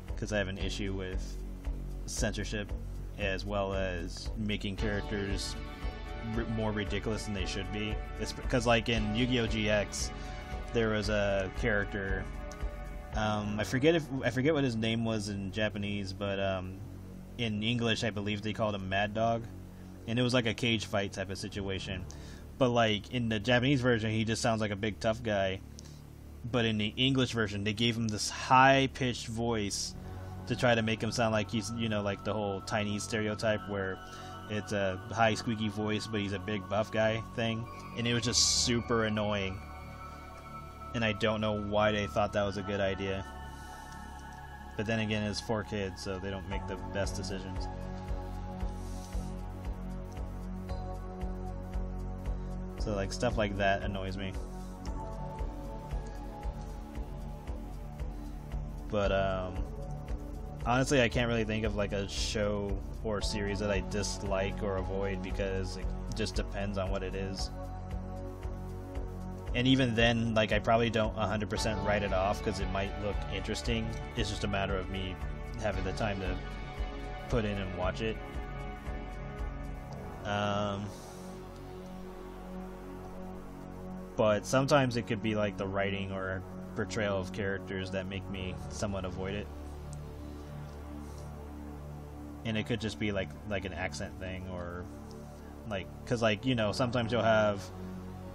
Because I have an issue with censorship, as well as making characters more ridiculous than they should be. It's because, like, in Yu-Gi-Oh! GX, there was a character. I forget what his name was in Japanese, but in English, I believe they called him Mad Dog, and it was like a cage fight type of situation. But like in the Japanese version, he just sounds like a big tough guy. But in the English version, they gave him this high-pitched voice to try to make him sound like he's, you know, like the whole Chinese stereotype where it's a high squeaky voice, but he's a big buff guy thing. And it was just super annoying. And I don't know why they thought that was a good idea. But then again, it's 4 kids, so they don't make the best decisions. So like stuff like that annoys me. But honestly, I can't really think of like a show or series that I dislike or avoid, because it just depends on what it is. And even then, like, I probably don't 100% write it off because it might look interesting. It's just a matter of me having the time to put in and watch it. But sometimes it could be like the writing or portrayal of characters that make me somewhat avoid it. And it could just be like an accent thing, or like, because like, you know, sometimes you'll have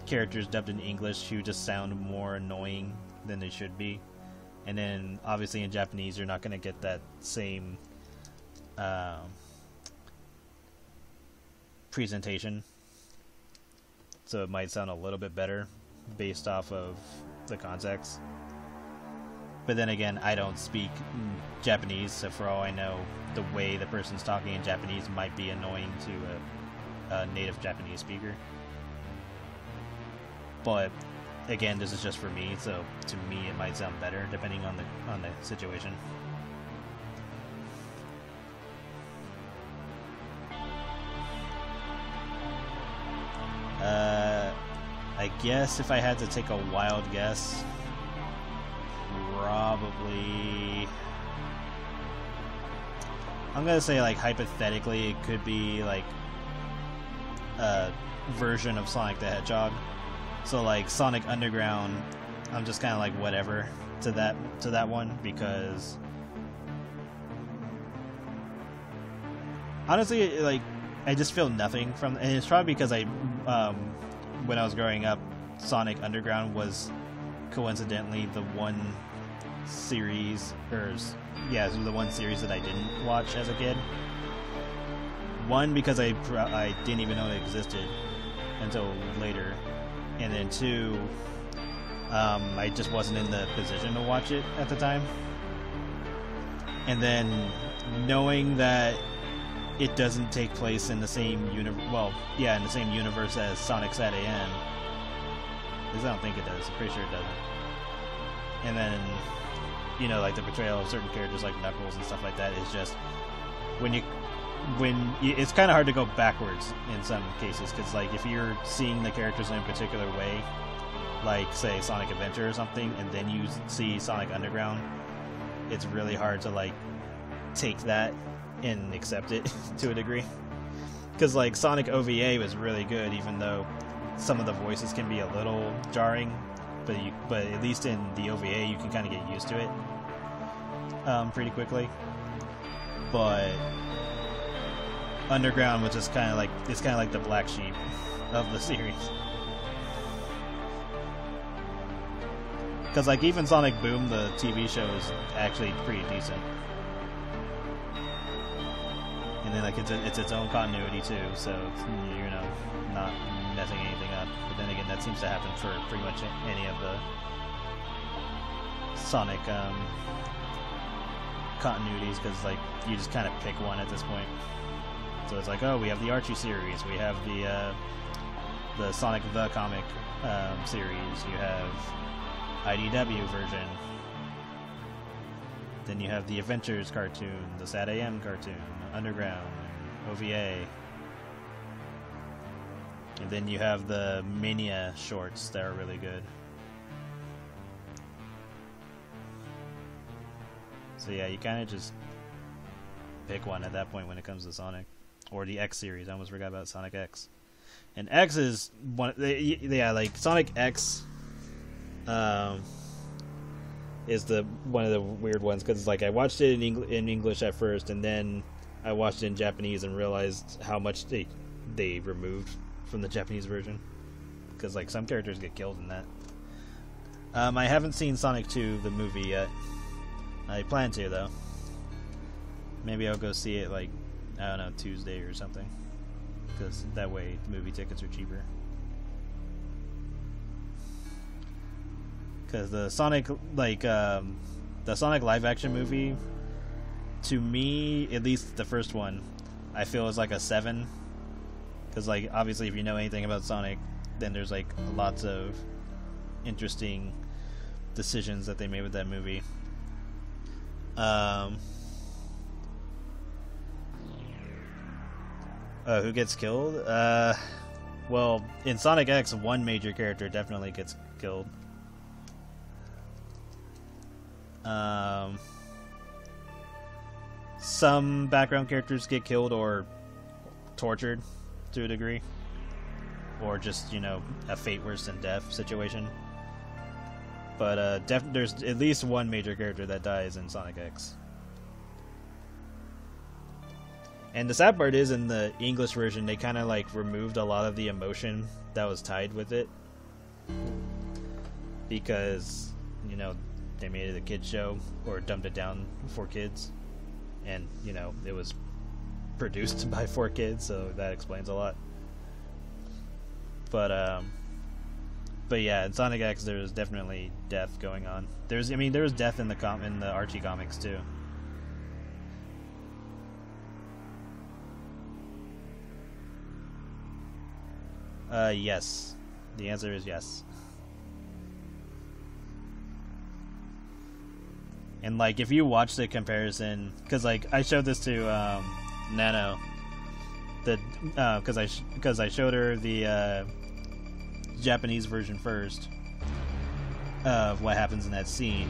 characters dubbed in English who just sound more annoying than they should be, and then obviously in Japanese you're not going to get that same presentation, so it might sound a little bit better based off of the context. But then again, I don't speak Japanese, so for all I know, the way the person's talking in Japanese might be annoying to a native Japanese speaker. But again, this is just for me, so to me it might sound better depending on the situation. I guess if I had to take a wild guess, probably I'm gonna say, like, hypothetically it could be like a version of Sonic the Hedgehog. So like Sonic Underground, I'm just kind of like whatever to that one, because honestly, like, I just feel nothing from, and it's probably because when I was growing up, Sonic Underground was coincidentally the one series, it was the one series that I didn't watch as a kid. One, because I didn't even know it existed until later, and then two, I just wasn't in the position to watch it at the time. And then knowing that it doesn't take place in the same in the same universe as Sonic SADAM. Because I don't think it does. I'm pretty sure it doesn't. And then, you know, like the portrayal of certain characters like Knuckles and stuff like that is just it's kind of hard to go backwards in some cases, because like if you're seeing the characters in a particular way, like say Sonic Adventure or something, and then you see Sonic Underground, it's really hard to like take that and accept it to a degree. Because like Sonic OVA was really good, even though some of the voices can be a little jarring, but at least in the OVA you can kind of get used to it pretty quickly. But Underground was just kind of like, it's kind of like the black sheep of the series. Because like even Sonic Boom, the TV show, is actually pretty decent. And then like it's its own continuity too, so it's, you know, not messing anything up. But then again, that seems to happen for pretty much any of the Sonic continuities, because like you just kind of pick one at this point. So it's like, oh, we have the Archie series, we have the Sonic the Comic series, you have IDW version, then you have the Adventures cartoon, the SADAM cartoon, Underground, OVA, and then you have the Mania shorts that are really good. So yeah, you kind of just pick one at that point when it comes to Sonic. Or the X series. I almost forgot about Sonic X. And X is one. Yeah, like Sonic X is one of the weird ones, because like I watched it in English at first, and then I watched it in Japanese and realized how much they removed from the Japanese version. Because like some characters get killed in that. I haven't seen Sonic 2 the movie yet. I plan to though. Maybe I'll go see it like, I don't know, Tuesday or something, because that way movie tickets are cheaper. Because the Sonic live action movie, to me, at least the first one, I feel is like a 7. Because like obviously if you know anything about Sonic, then there's like lots of interesting decisions that they made with that movie. Who gets killed? Well, in Sonic X, one major character definitely gets killed. Some background characters get killed or tortured to a degree. Or just, you know, a fate worse than death situation. But there's at least one major character that dies in Sonic X. And the sad part is, in the English version, they kind of like removed a lot of the emotion that was tied with it. Because, you know, they made it a kid's show, or dumped it down for kids. And, you know, it was produced by 4 kids, so that explains a lot. But yeah, in Sonic X, there was definitely death going on. There was death in the Archie comics too. Yes. The answer is yes. And like, if you watch the comparison, because like I showed this to Nano, because I showed her the Japanese version first of what happens in that scene,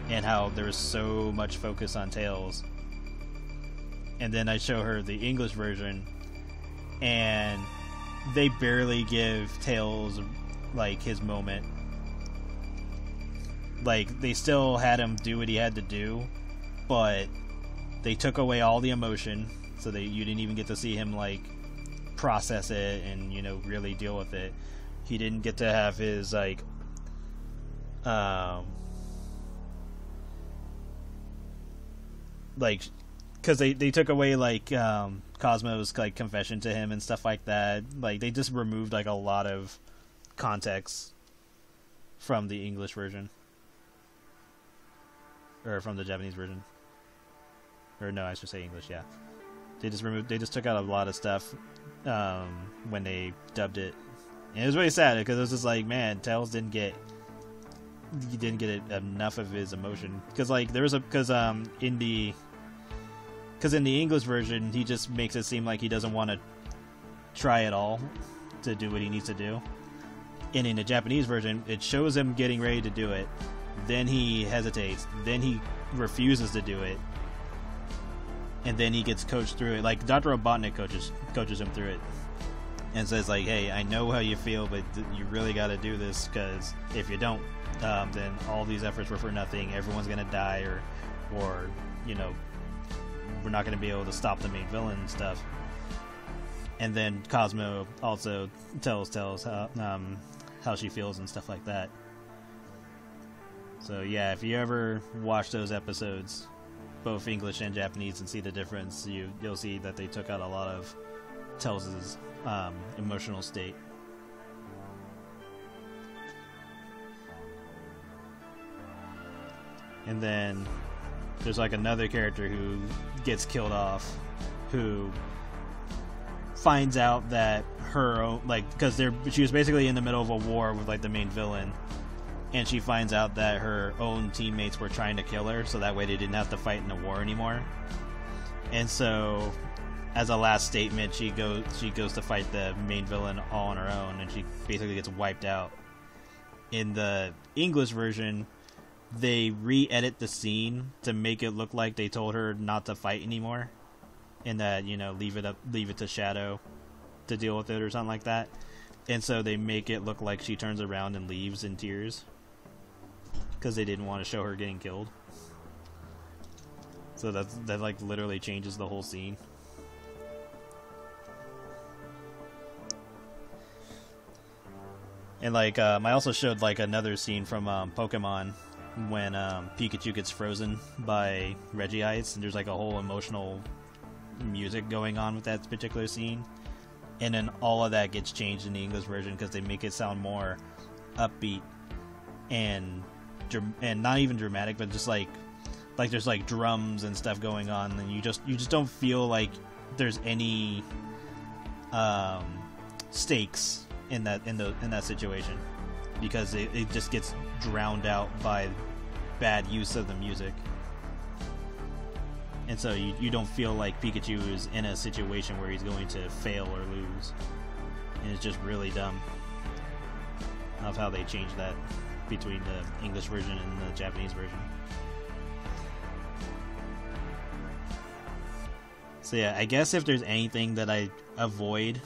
and how there was so much focus on Tails, and then I show her the English version, and they barely give Tails like his moment. Like, they still had him do what he had to do, but they took away all the emotion, so that you didn't even get to see him, like, process it and, you know, really deal with it. He didn't get to have his, like, because they took away, like, Cosmo's, like, confession to him and stuff like that. Like, they just removed, like, a lot of context from the English version. Or from the Japanese version. Or no, I should say English, yeah. They just took out a lot of stuff when they dubbed it. And it was really sad, because it was just like, man, Tails didn't get enough of his emotion. Because, like, there was in the English version, he just makes it seem like he doesn't want to try at all to do what he needs to do. And in the Japanese version, it shows him getting ready to do it. Then he hesitates. Then he refuses to do it. And then he gets coached through it. Like, Dr. Robotnik coaches him through it. And says, like, hey, I know how you feel, but you really got to do this, because if you don't, then all these efforts were for nothing. Everyone's going to die, or, you know, we're not going to be able to stop the main villain and stuff. And then Cosmo also tells how she feels and stuff like that. So yeah, if you ever watch those episodes, both English and Japanese, and see the difference, you'll see that they took out a lot of Tails' emotional state. And then there's like another character who gets killed off, who finds out that her own, like, because she was basically in the middle of a war with, like, the main villain, and she finds out that her own teammates were trying to kill her, so that way they didn't have to fight in the war anymore. And so, as a last statement, she goes to fight the main villain all on her own, and she basically gets wiped out. In the English version, they re-edit the scene to make it look like they told her not to fight anymore, and that, you know, leave it to Shadow to deal with it or something like that. And so they make it look like she turns around and leaves in tears, because they didn't want to show her getting killed. So that like literally changes the whole scene. And like I also showed like another scene from Pokemon when Pikachu gets frozen by Regice, and there's like a whole emotional music going on with that particular scene. And then all of that gets changed in the English version because they make it sound more upbeat and not even dramatic, but just like there's like drums and stuff going on, and you just don't feel like there's any stakes in that situation, because it just gets drowned out by bad use of the music. And so you don't feel like Pikachu is in a situation where he's going to fail or lose. And it's just really dumb of how they changed that between the English version and the Japanese version. So yeah, I guess if there's anything that I avoid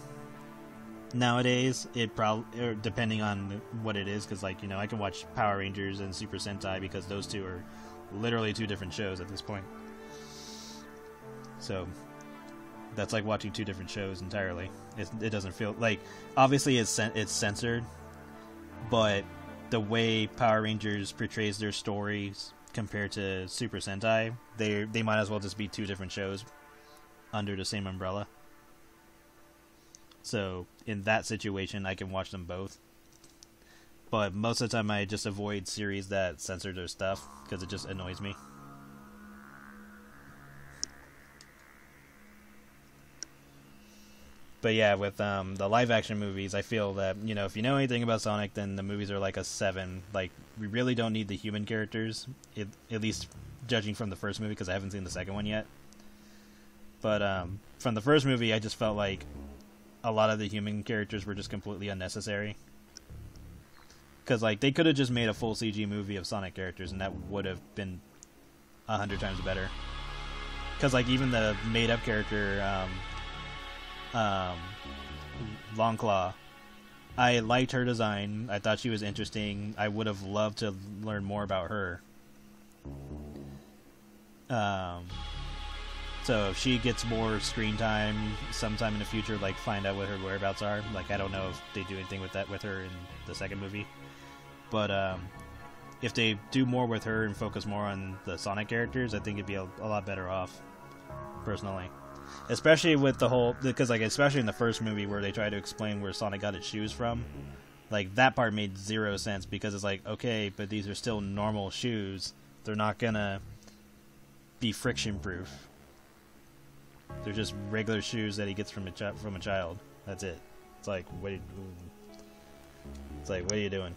nowadays, it probably, or depending on what it is, because, like, you know, I can watch Power Rangers and Super Sentai because those two are literally two different shows at this point. So that's like watching two different shows entirely. It doesn't feel like, obviously it's censored, but the way Power Rangers portrays their stories compared to Super Sentai, they might as well just be two different shows under the same umbrella. So in that situation, I can watch them both. But most of the time, I just avoid series that censor their stuff because it just annoys me. But yeah, with the live-action movies, I feel that, you know, if you know anything about Sonic, then the movies are like a 7. Like, we really don't need the human characters, at least judging from the first movie, because I haven't seen the second one yet. But from the first movie, I just felt like a lot of the human characters were just completely unnecessary. Because, like, they could have just made a full CG movie of Sonic characters, and that would have been 100 times better. Because, like, even the made-up character, Longclaw, I liked her design. I thought she was interesting. I would have loved to learn more about her. So if she gets more screen time sometime in the future, like find out what her whereabouts are. Like I don't know if they do anything with that with her in the second movie, but if they do more with her and focus more on the Sonic characters, I think it'd be a lot better off, personally. Especially with the whole, because like especially in the first movie where they try to explain where Sonic got his shoes from, like that part made zero sense because it's like, okay, but these are still normal shoes. They're not gonna be friction proof. They're just regular shoes that he gets from a child. That's it. It's like, what are you doing?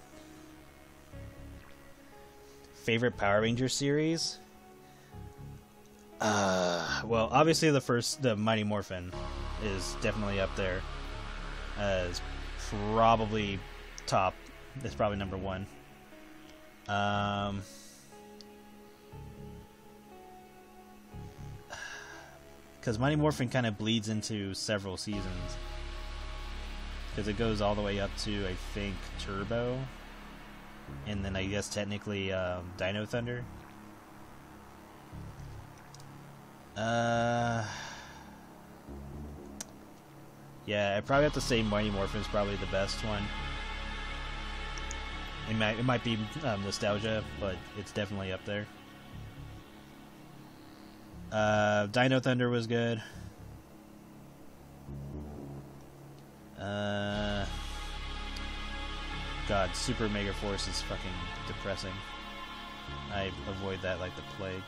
Favorite Power Ranger series? Well, obviously the Mighty Morphin is definitely up there as probably top. It's probably number one. Because Mighty Morphin kind of bleeds into several seasons. Because it goes all the way up to, I think, Turbo. And then I guess technically Dino Thunder. Yeah, I probably have to say Mighty Morphin is probably the best one. It might be nostalgia, but it's definitely up there. Dino Thunder was good. God, Super Mega Force is fucking depressing. I avoid that like the plague.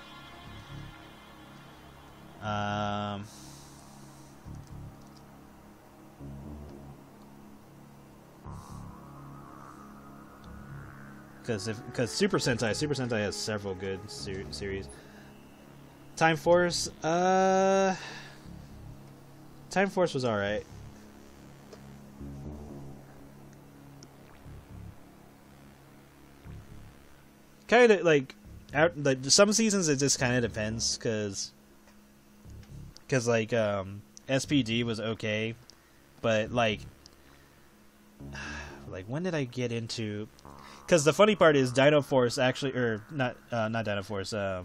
Because Super Sentai has several good series. Time Force, Time Force was alright. Kind of like some seasons it just kind of depends, because like SPD was okay, but like when did I get into? Because the funny part is Dino Force actually, or not Dino Force, Dino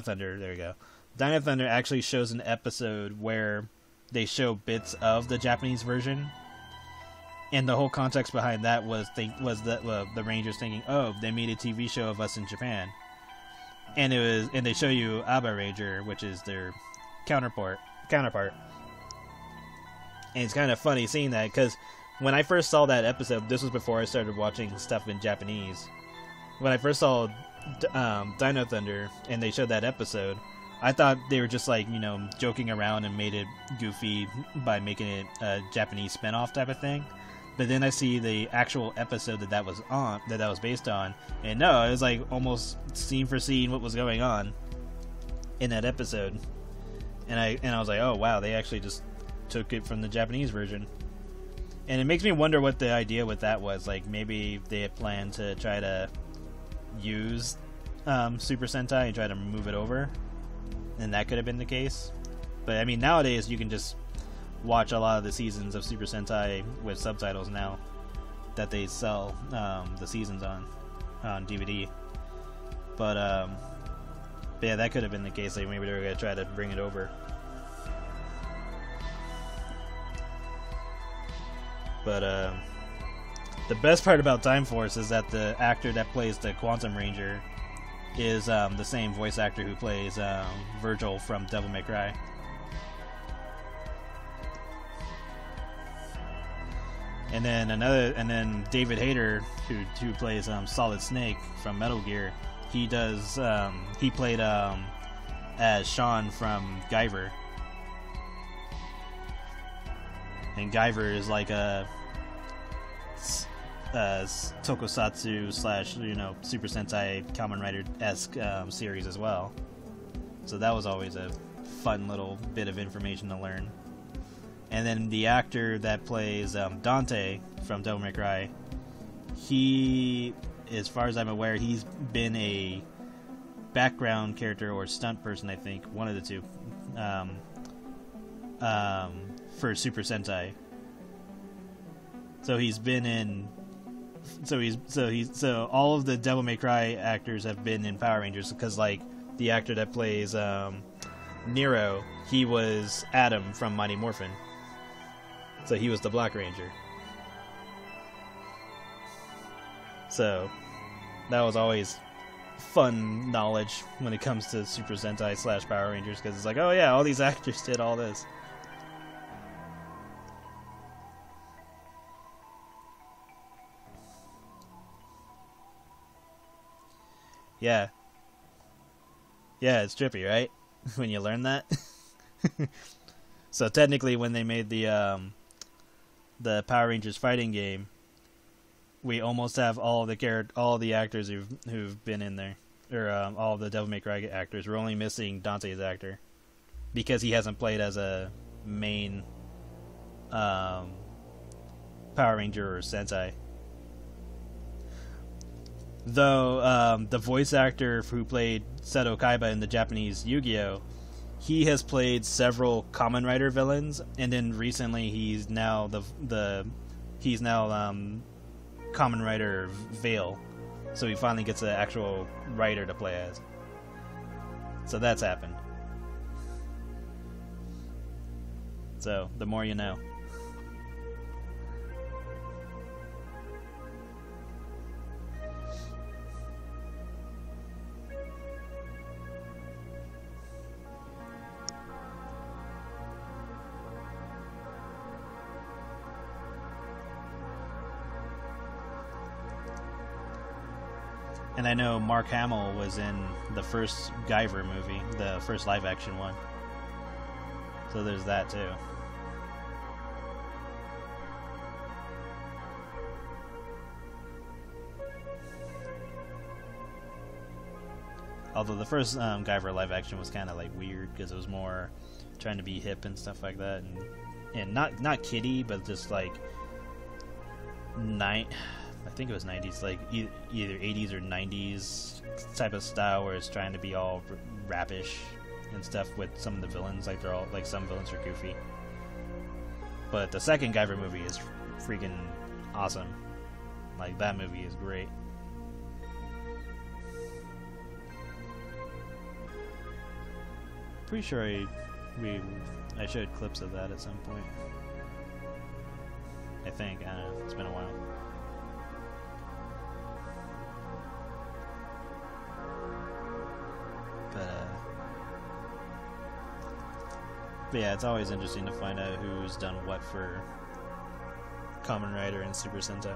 Thunder. There you go. Dino Thunder actually shows an episode where they show bits of the Japanese version. And the whole context behind that was that the Rangers thinking, oh, they made a TV show of us in Japan, and they show you Aba Ranger, which is their counterpart, and it's kind of funny seeing that, because when I first saw that episode, this was before I started watching stuff in Japanese. When I first saw Dino Thunder and they showed that episode, I thought they were just like, joking around and made it goofy by making it a Japanese spinoff type of thing. But then I see the actual episode that was based on, and no, it was like almost scene for scene what was going on in that episode, and I was like, oh wow, they actually just took it from the Japanese version, and it makes me wonder what the idea with that was. Like maybe they had planned to try to use Super Sentai and try to move it over, and that could have been the case. But I mean, nowadays you can just watch a lot of the seasons of Super Sentai with subtitles now that they sell the seasons on DVD. But yeah, that could have been the case. Like maybe they were gonna try to bring it over. But the best part about Time Force is that the actor that plays the Quantum Ranger is the same voice actor who plays Virgil from Devil May Cry. And then David Hayter, who plays Solid Snake from Metal Gear, he played as Sean from Guyver. And Guyver is like a tokusatsu / Super Sentai Kamen Rider-esque series as well. So that was always a fun little bit of information to learn. And then the actor that plays Dante from Devil May Cry, he, as far as I'm aware, he's been a background character or stunt person, I think, one of the two, for Super Sentai. So he's been in. So all of the Devil May Cry actors have been in Power Rangers, because like the actor that plays Nero, he was Adam from Mighty Morphin. So he was the Black Ranger. So that was always fun knowledge when it comes to Super Sentai / Power Rangers, because it's like, oh yeah, all these actors did all this. Yeah. Yeah, it's trippy, right? When you learn that. So technically, when they made the Power Rangers fighting game, we almost have all the actors who've been in there, or all the Devil May Cry actors. We're only missing Dante's actor because he hasn't played as a main Power Ranger or Sentai. Though the voice actor who played Seto Kaiba in the Japanese Yu-Gi-Oh!, he has played several Kamen Rider villains, and then recently he's now Kamen Rider Veil, so he finally gets an actual writer to play as. So that's happened. So the more you know. And I know Mark Hamill was in the first Guyver movie, the first live-action one. So there's that, too. Although the first Guyver live-action was kind of like weird, because it was more trying to be hip and stuff like that. And not kiddie, but just like... I think it was 90s, like either 80s or 90s type of style, where it's trying to be all rapish and stuff with some of the villains. Like they're all like, some villains are goofy. But the second Guyver movie is freaking awesome. Like that movie is great. Pretty sure I showed clips of that at some point. I think. I don't know. It's been a while. But yeah, it's always interesting to find out who's done what for Kamen Rider and Super Sentai.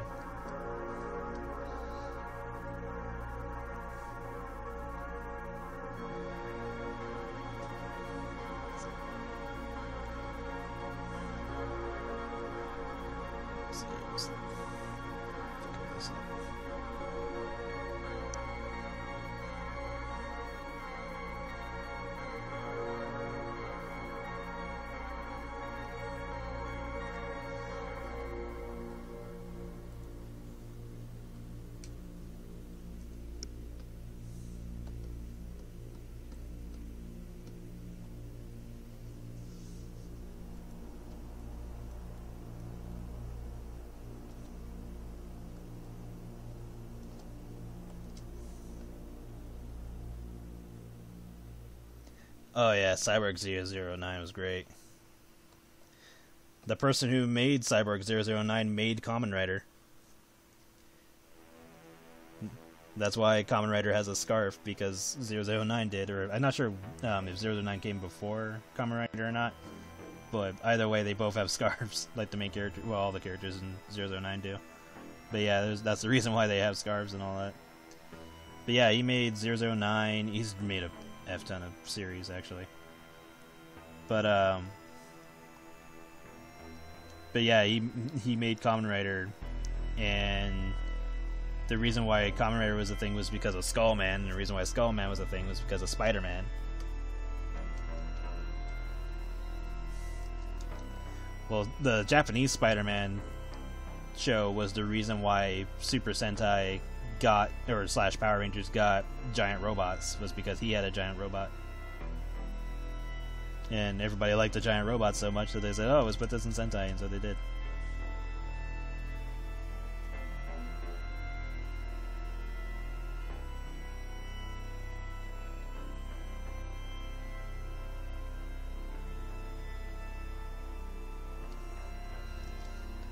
Oh yeah, Cyborg 009 was great. The person who made Cyborg 009 made Kamen Rider. That's why Kamen Rider has a scarf, because 009 did, or I'm not sure if 009 came before Kamen Rider or not, but either way they both have scarves, like the main character, well, all the characters in 009 do. But yeah, that's the reason why they have scarves and all that. But yeah, he made 009, he's made a F-ton of series, actually. But yeah, he made Kamen Rider, and the reason why Kamen Rider was a thing was because of Skullman, and the reason why Skullman was a thing was because of Spider-Man. Well, the Japanese Spider-Man show was the reason why Super Sentai got, or / Power Rangers got giant robots, was because he had a giant robot. And everybody liked the giant robot so much that they said, oh, let's put this in Sentai, and so they did.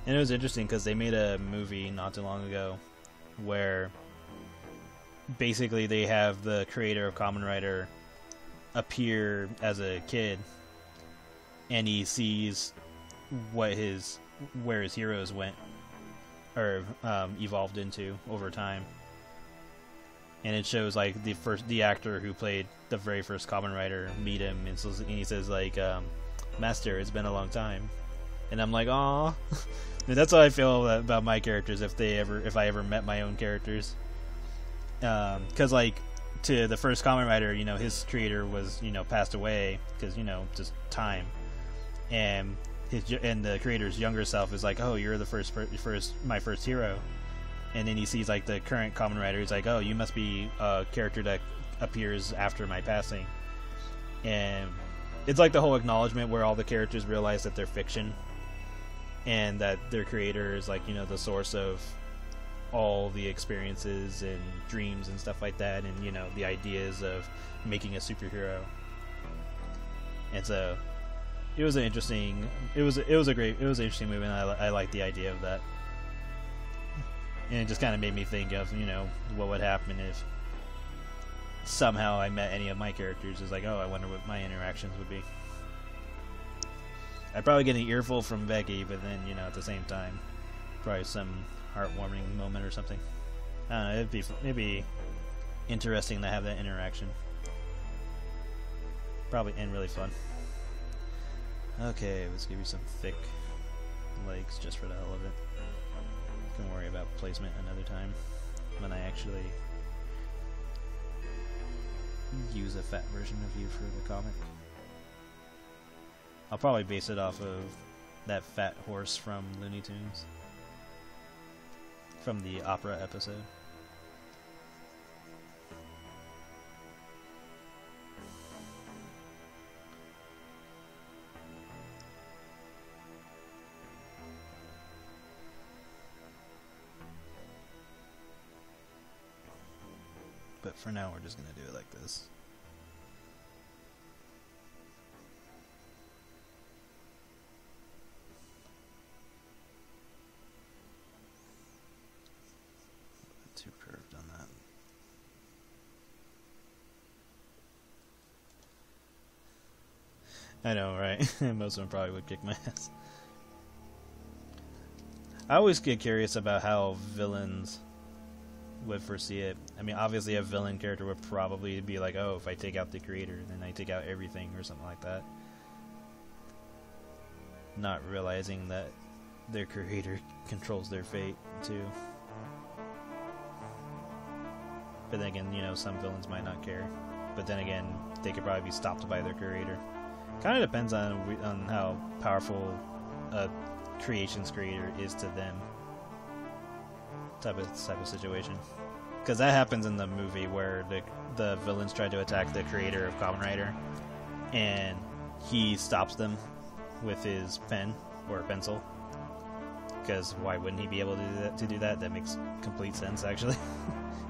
And it was interesting because they made a movie not too long ago where basically they have the creator of Kamen Rider appear as a kid, and he sees where his heroes went or evolved into over time, and it shows like the actor who played the very first Kamen Rider meet him, and he says like, "Master, it's been a long time," and I'm like, "Aw." That's how I feel about my characters if I ever met my own characters, because like to the first Kamen Rider, you know, his creator was, you know, passed away because, you know, just time, and the creator's younger self is like, "Oh, you're the my first hero," and then he sees like the current Kamen Rider. He's like, "Oh, you must be a character that appears after my passing," and it's like the whole acknowledgement where all the characters realize that they're fiction, and that their creator is like, you know, the source of all the experiences and dreams and stuff like that, and, you know, the ideas of making a superhero. And so it was an interesting interesting movie, and I liked the idea of that. And it just kind of made me think of, you know, what would happen if somehow I met any of my characters. It's like, oh, I wonder what my interactions would be. I'd probably get an earful from Becky, but then, you know, at the same time, probably some heartwarming moment or something. I don't know, it'd be interesting to have that interaction. Probably end really fun. Okay, let's give you some thick legs just for the hell of it. Can worry about placement another time when I actually use a fat version of you for the comic. I'll probably base it off of that fat horse from Looney Tunes, from the opera episode. But for now, we're just going to do it like this. Too curved on that. I know, right? Most of them probably would kick my ass. I always get curious about how villains would foresee it. I mean, obviously a villain character would probably be like, oh, if I take out the creator, then I take out everything, or something like that. Not realizing that their creator controls their fate, too. But then again, you know, some villains might not care. But then again, they could probably be stopped by their creator. Kind of depends on how powerful a creation's creator is to them. Type of situation, because that happens in the movie where the villains try to attack the creator of Kamen Rider, and he stops them with his pen or pencil. Because why wouldn't he be able to do that? That makes complete sense, actually.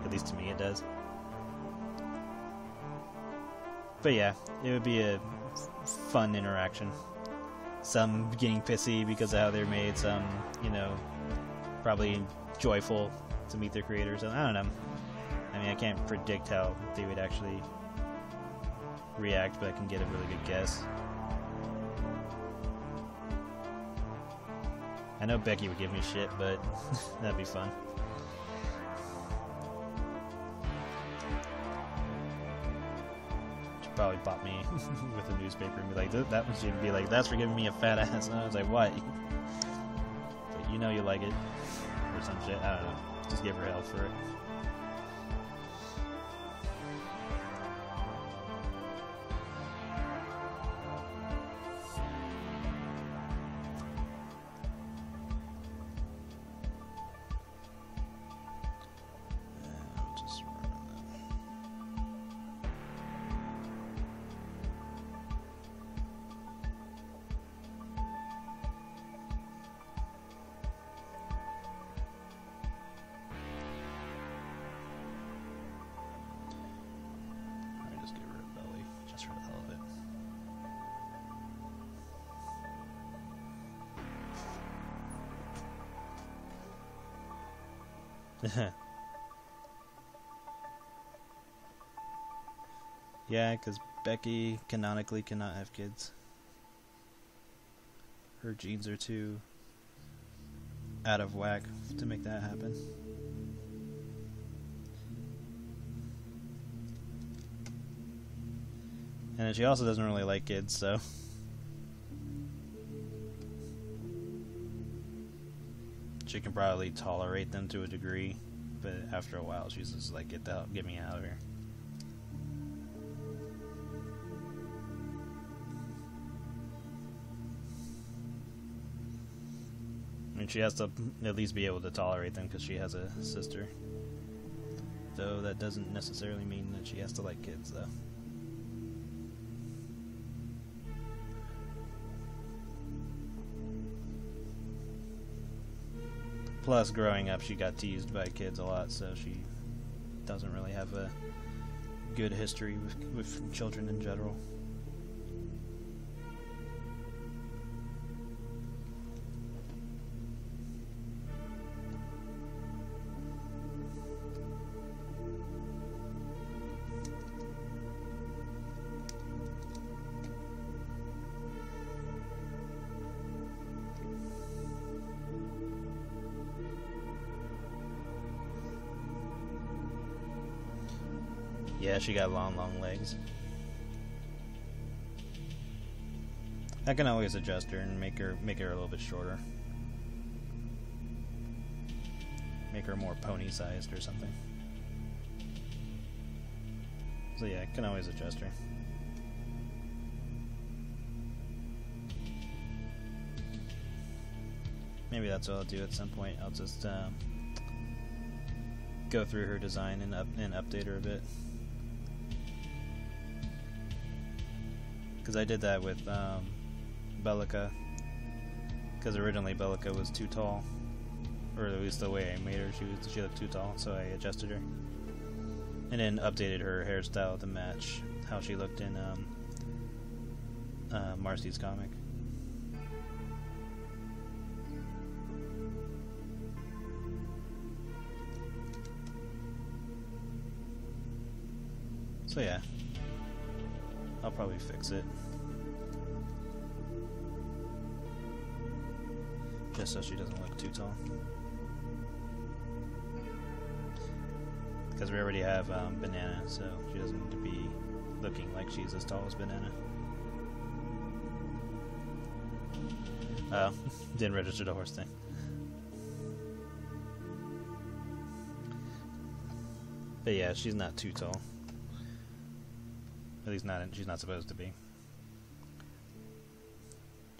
At least to me, it does. But yeah, it would be a fun interaction. Some getting pissy because of how they're made. Some, you know, probably joyful to meet their creators. I don't know. I mean, I can't predict how they would actually react, but I can get a really good guess. I know Becky would give me shit, but that'd be fun. She'd probably pop me with a newspaper and be like, that one should be like, that's for giving me a fat ass. And I was like, what? But you know you like it. Or some shit, I don't know. Just give her hell for it. Yeah, because Becky canonically cannot have kids. Her genes are too out of whack to make that happen. And she also doesn't really like kids, so... She can probably tolerate them to a degree, but after a while she's just like, get me out of here. I mean, she has to at least be able to tolerate them because she has a sister. Though that doesn't necessarily mean that she has to like kids, though. Plus, growing up, she got teased by kids a lot, so she doesn't really have a good history with children in general. Yeah, she got long legs. I can always adjust her and make her a little bit shorter. Make her more pony-sized or something. So yeah, I can always adjust her. Maybe that's what I'll do at some point. I'll just go through her design and update her a bit. Because I did that with Bellica. Because originally Bellica was too tall, or at least the way I made her, she looked too tall, so I adjusted her, and then updated her hairstyle to match how she looked in Marcy's comic. So yeah, I'll probably fix it. Just so she doesn't look too tall. Because we already have Banana, so she doesn't need to be looking like she's as tall as Banana. Oh, didn't register the horse thing. But yeah, she's not too tall. At least she's not supposed to be.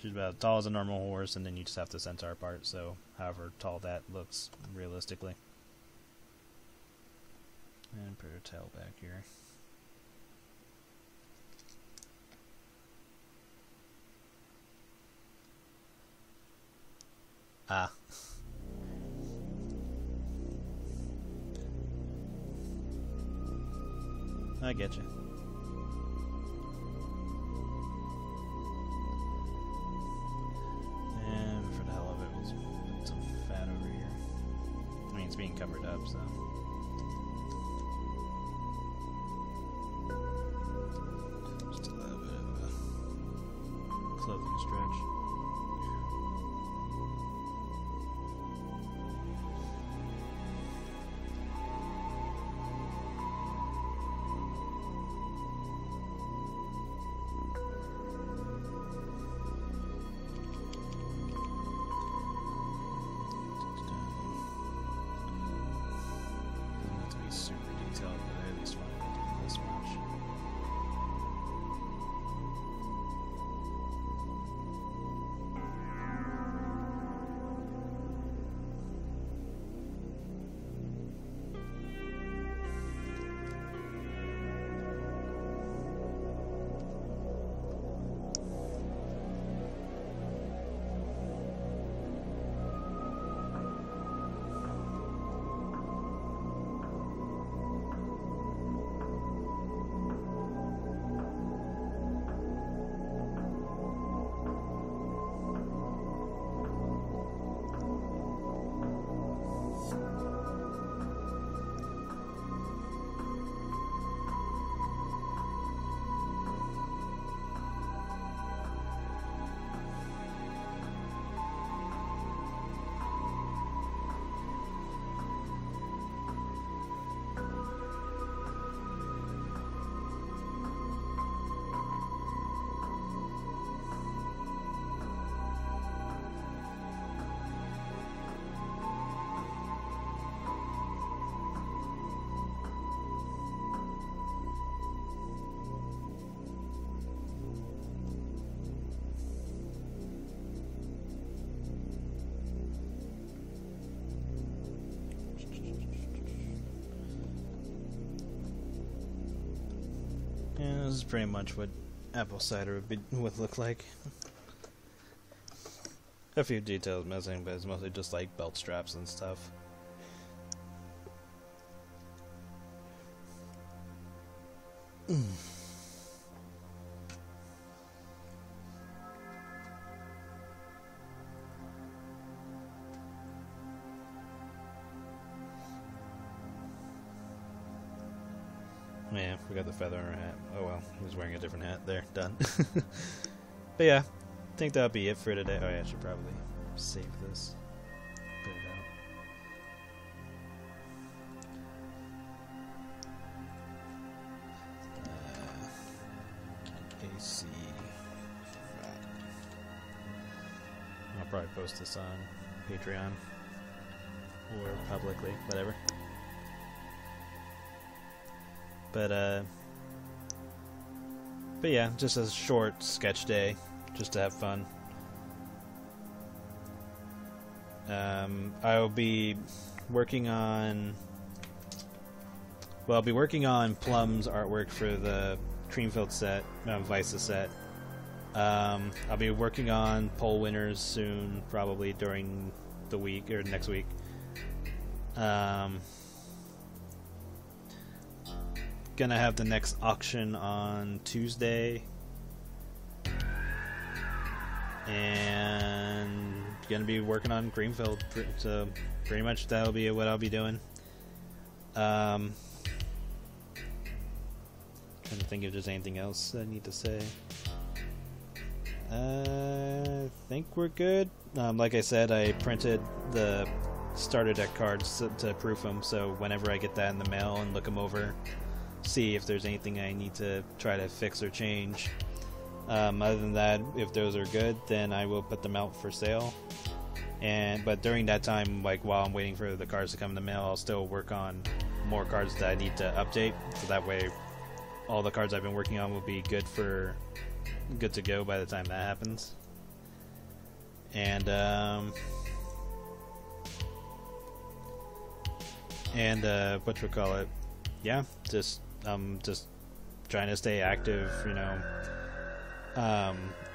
She's about as tall as a normal horse, and then you just have the centaur part, so however tall that looks realistically. And put her tail back here. Ah. I get you. And for the hell of it, we'll put some fat over here. I mean, it's being covered up, so. Just a little bit of a clothing stretch. this is pretty much what apple cider would look like. A few details missing, but it's mostly just like belt straps and stuff. Yeah, forgot the feather on her hat. Oh well, he was wearing a different hat. There, done. But yeah, I think that'll be it for today. Oh yeah, I should probably save this. Put it out. AC. I'll probably post this on Patreon or publicly, whatever. But yeah, just a short sketch day, just to have fun. I'll be working on... Well, I'll be working on Plum's artwork for the Creamfield set, Vice's set. I'll be working on poll winners soon, probably during the week, or next week. Gonna have the next auction on Tuesday, and gonna be working on Greenfield, so pretty much that'll be what I'll be doing. Trying to think if there's anything else I need to say. I think we're good. Like I said, I printed the starter deck cards to proof them, so whenever I get that in the mail and look them over, see if there's anything I need to try to fix or change. Other than that, if those are good, then I will put them out for sale. But during that time, like while I'm waiting for the cards to come in the mail, I'll still work on more cards that I need to update, so that way all the cards I've been working on will be good to go by the time that happens. And whatchamacallit, yeah, just trying to stay active, you know.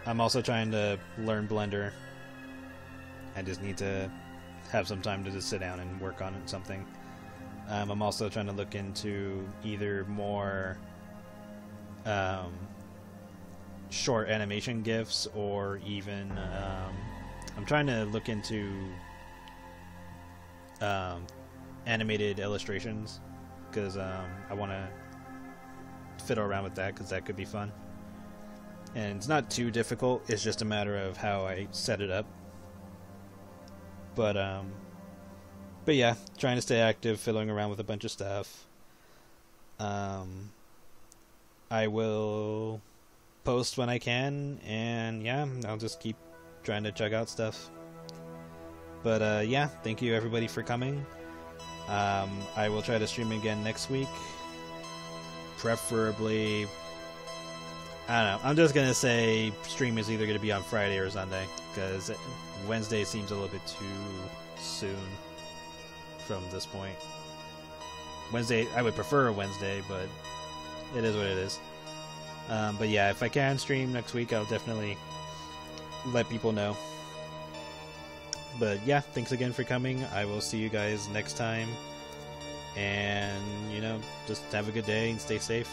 I'm also trying to learn Blender. I just need to have some time to just sit down and work on something. I'm also trying to look into either more short animation GIFs, or even I'm trying to look into animated illustrations, because I want to fiddle around with that, because that could be fun. And it's not too difficult, it's just a matter of how I set it up. But yeah, trying to stay active, fiddling around with a bunch of stuff. I will post when I can, and yeah, I'll just keep trying to check out stuff. But yeah, thank you everybody for coming. I will try to stream again next week. Preferably, I don't know, I'm just gonna say stream is either gonna be on Friday or Sunday, because Wednesday seems a little bit too soon from this point. Wednesday, I would prefer a Wednesday, but it is what it is. But yeah, if I can stream next week, I'll definitely let people know. But yeah, thanks again for coming. I will see you guys next time. And, you know, just have a good day and stay safe.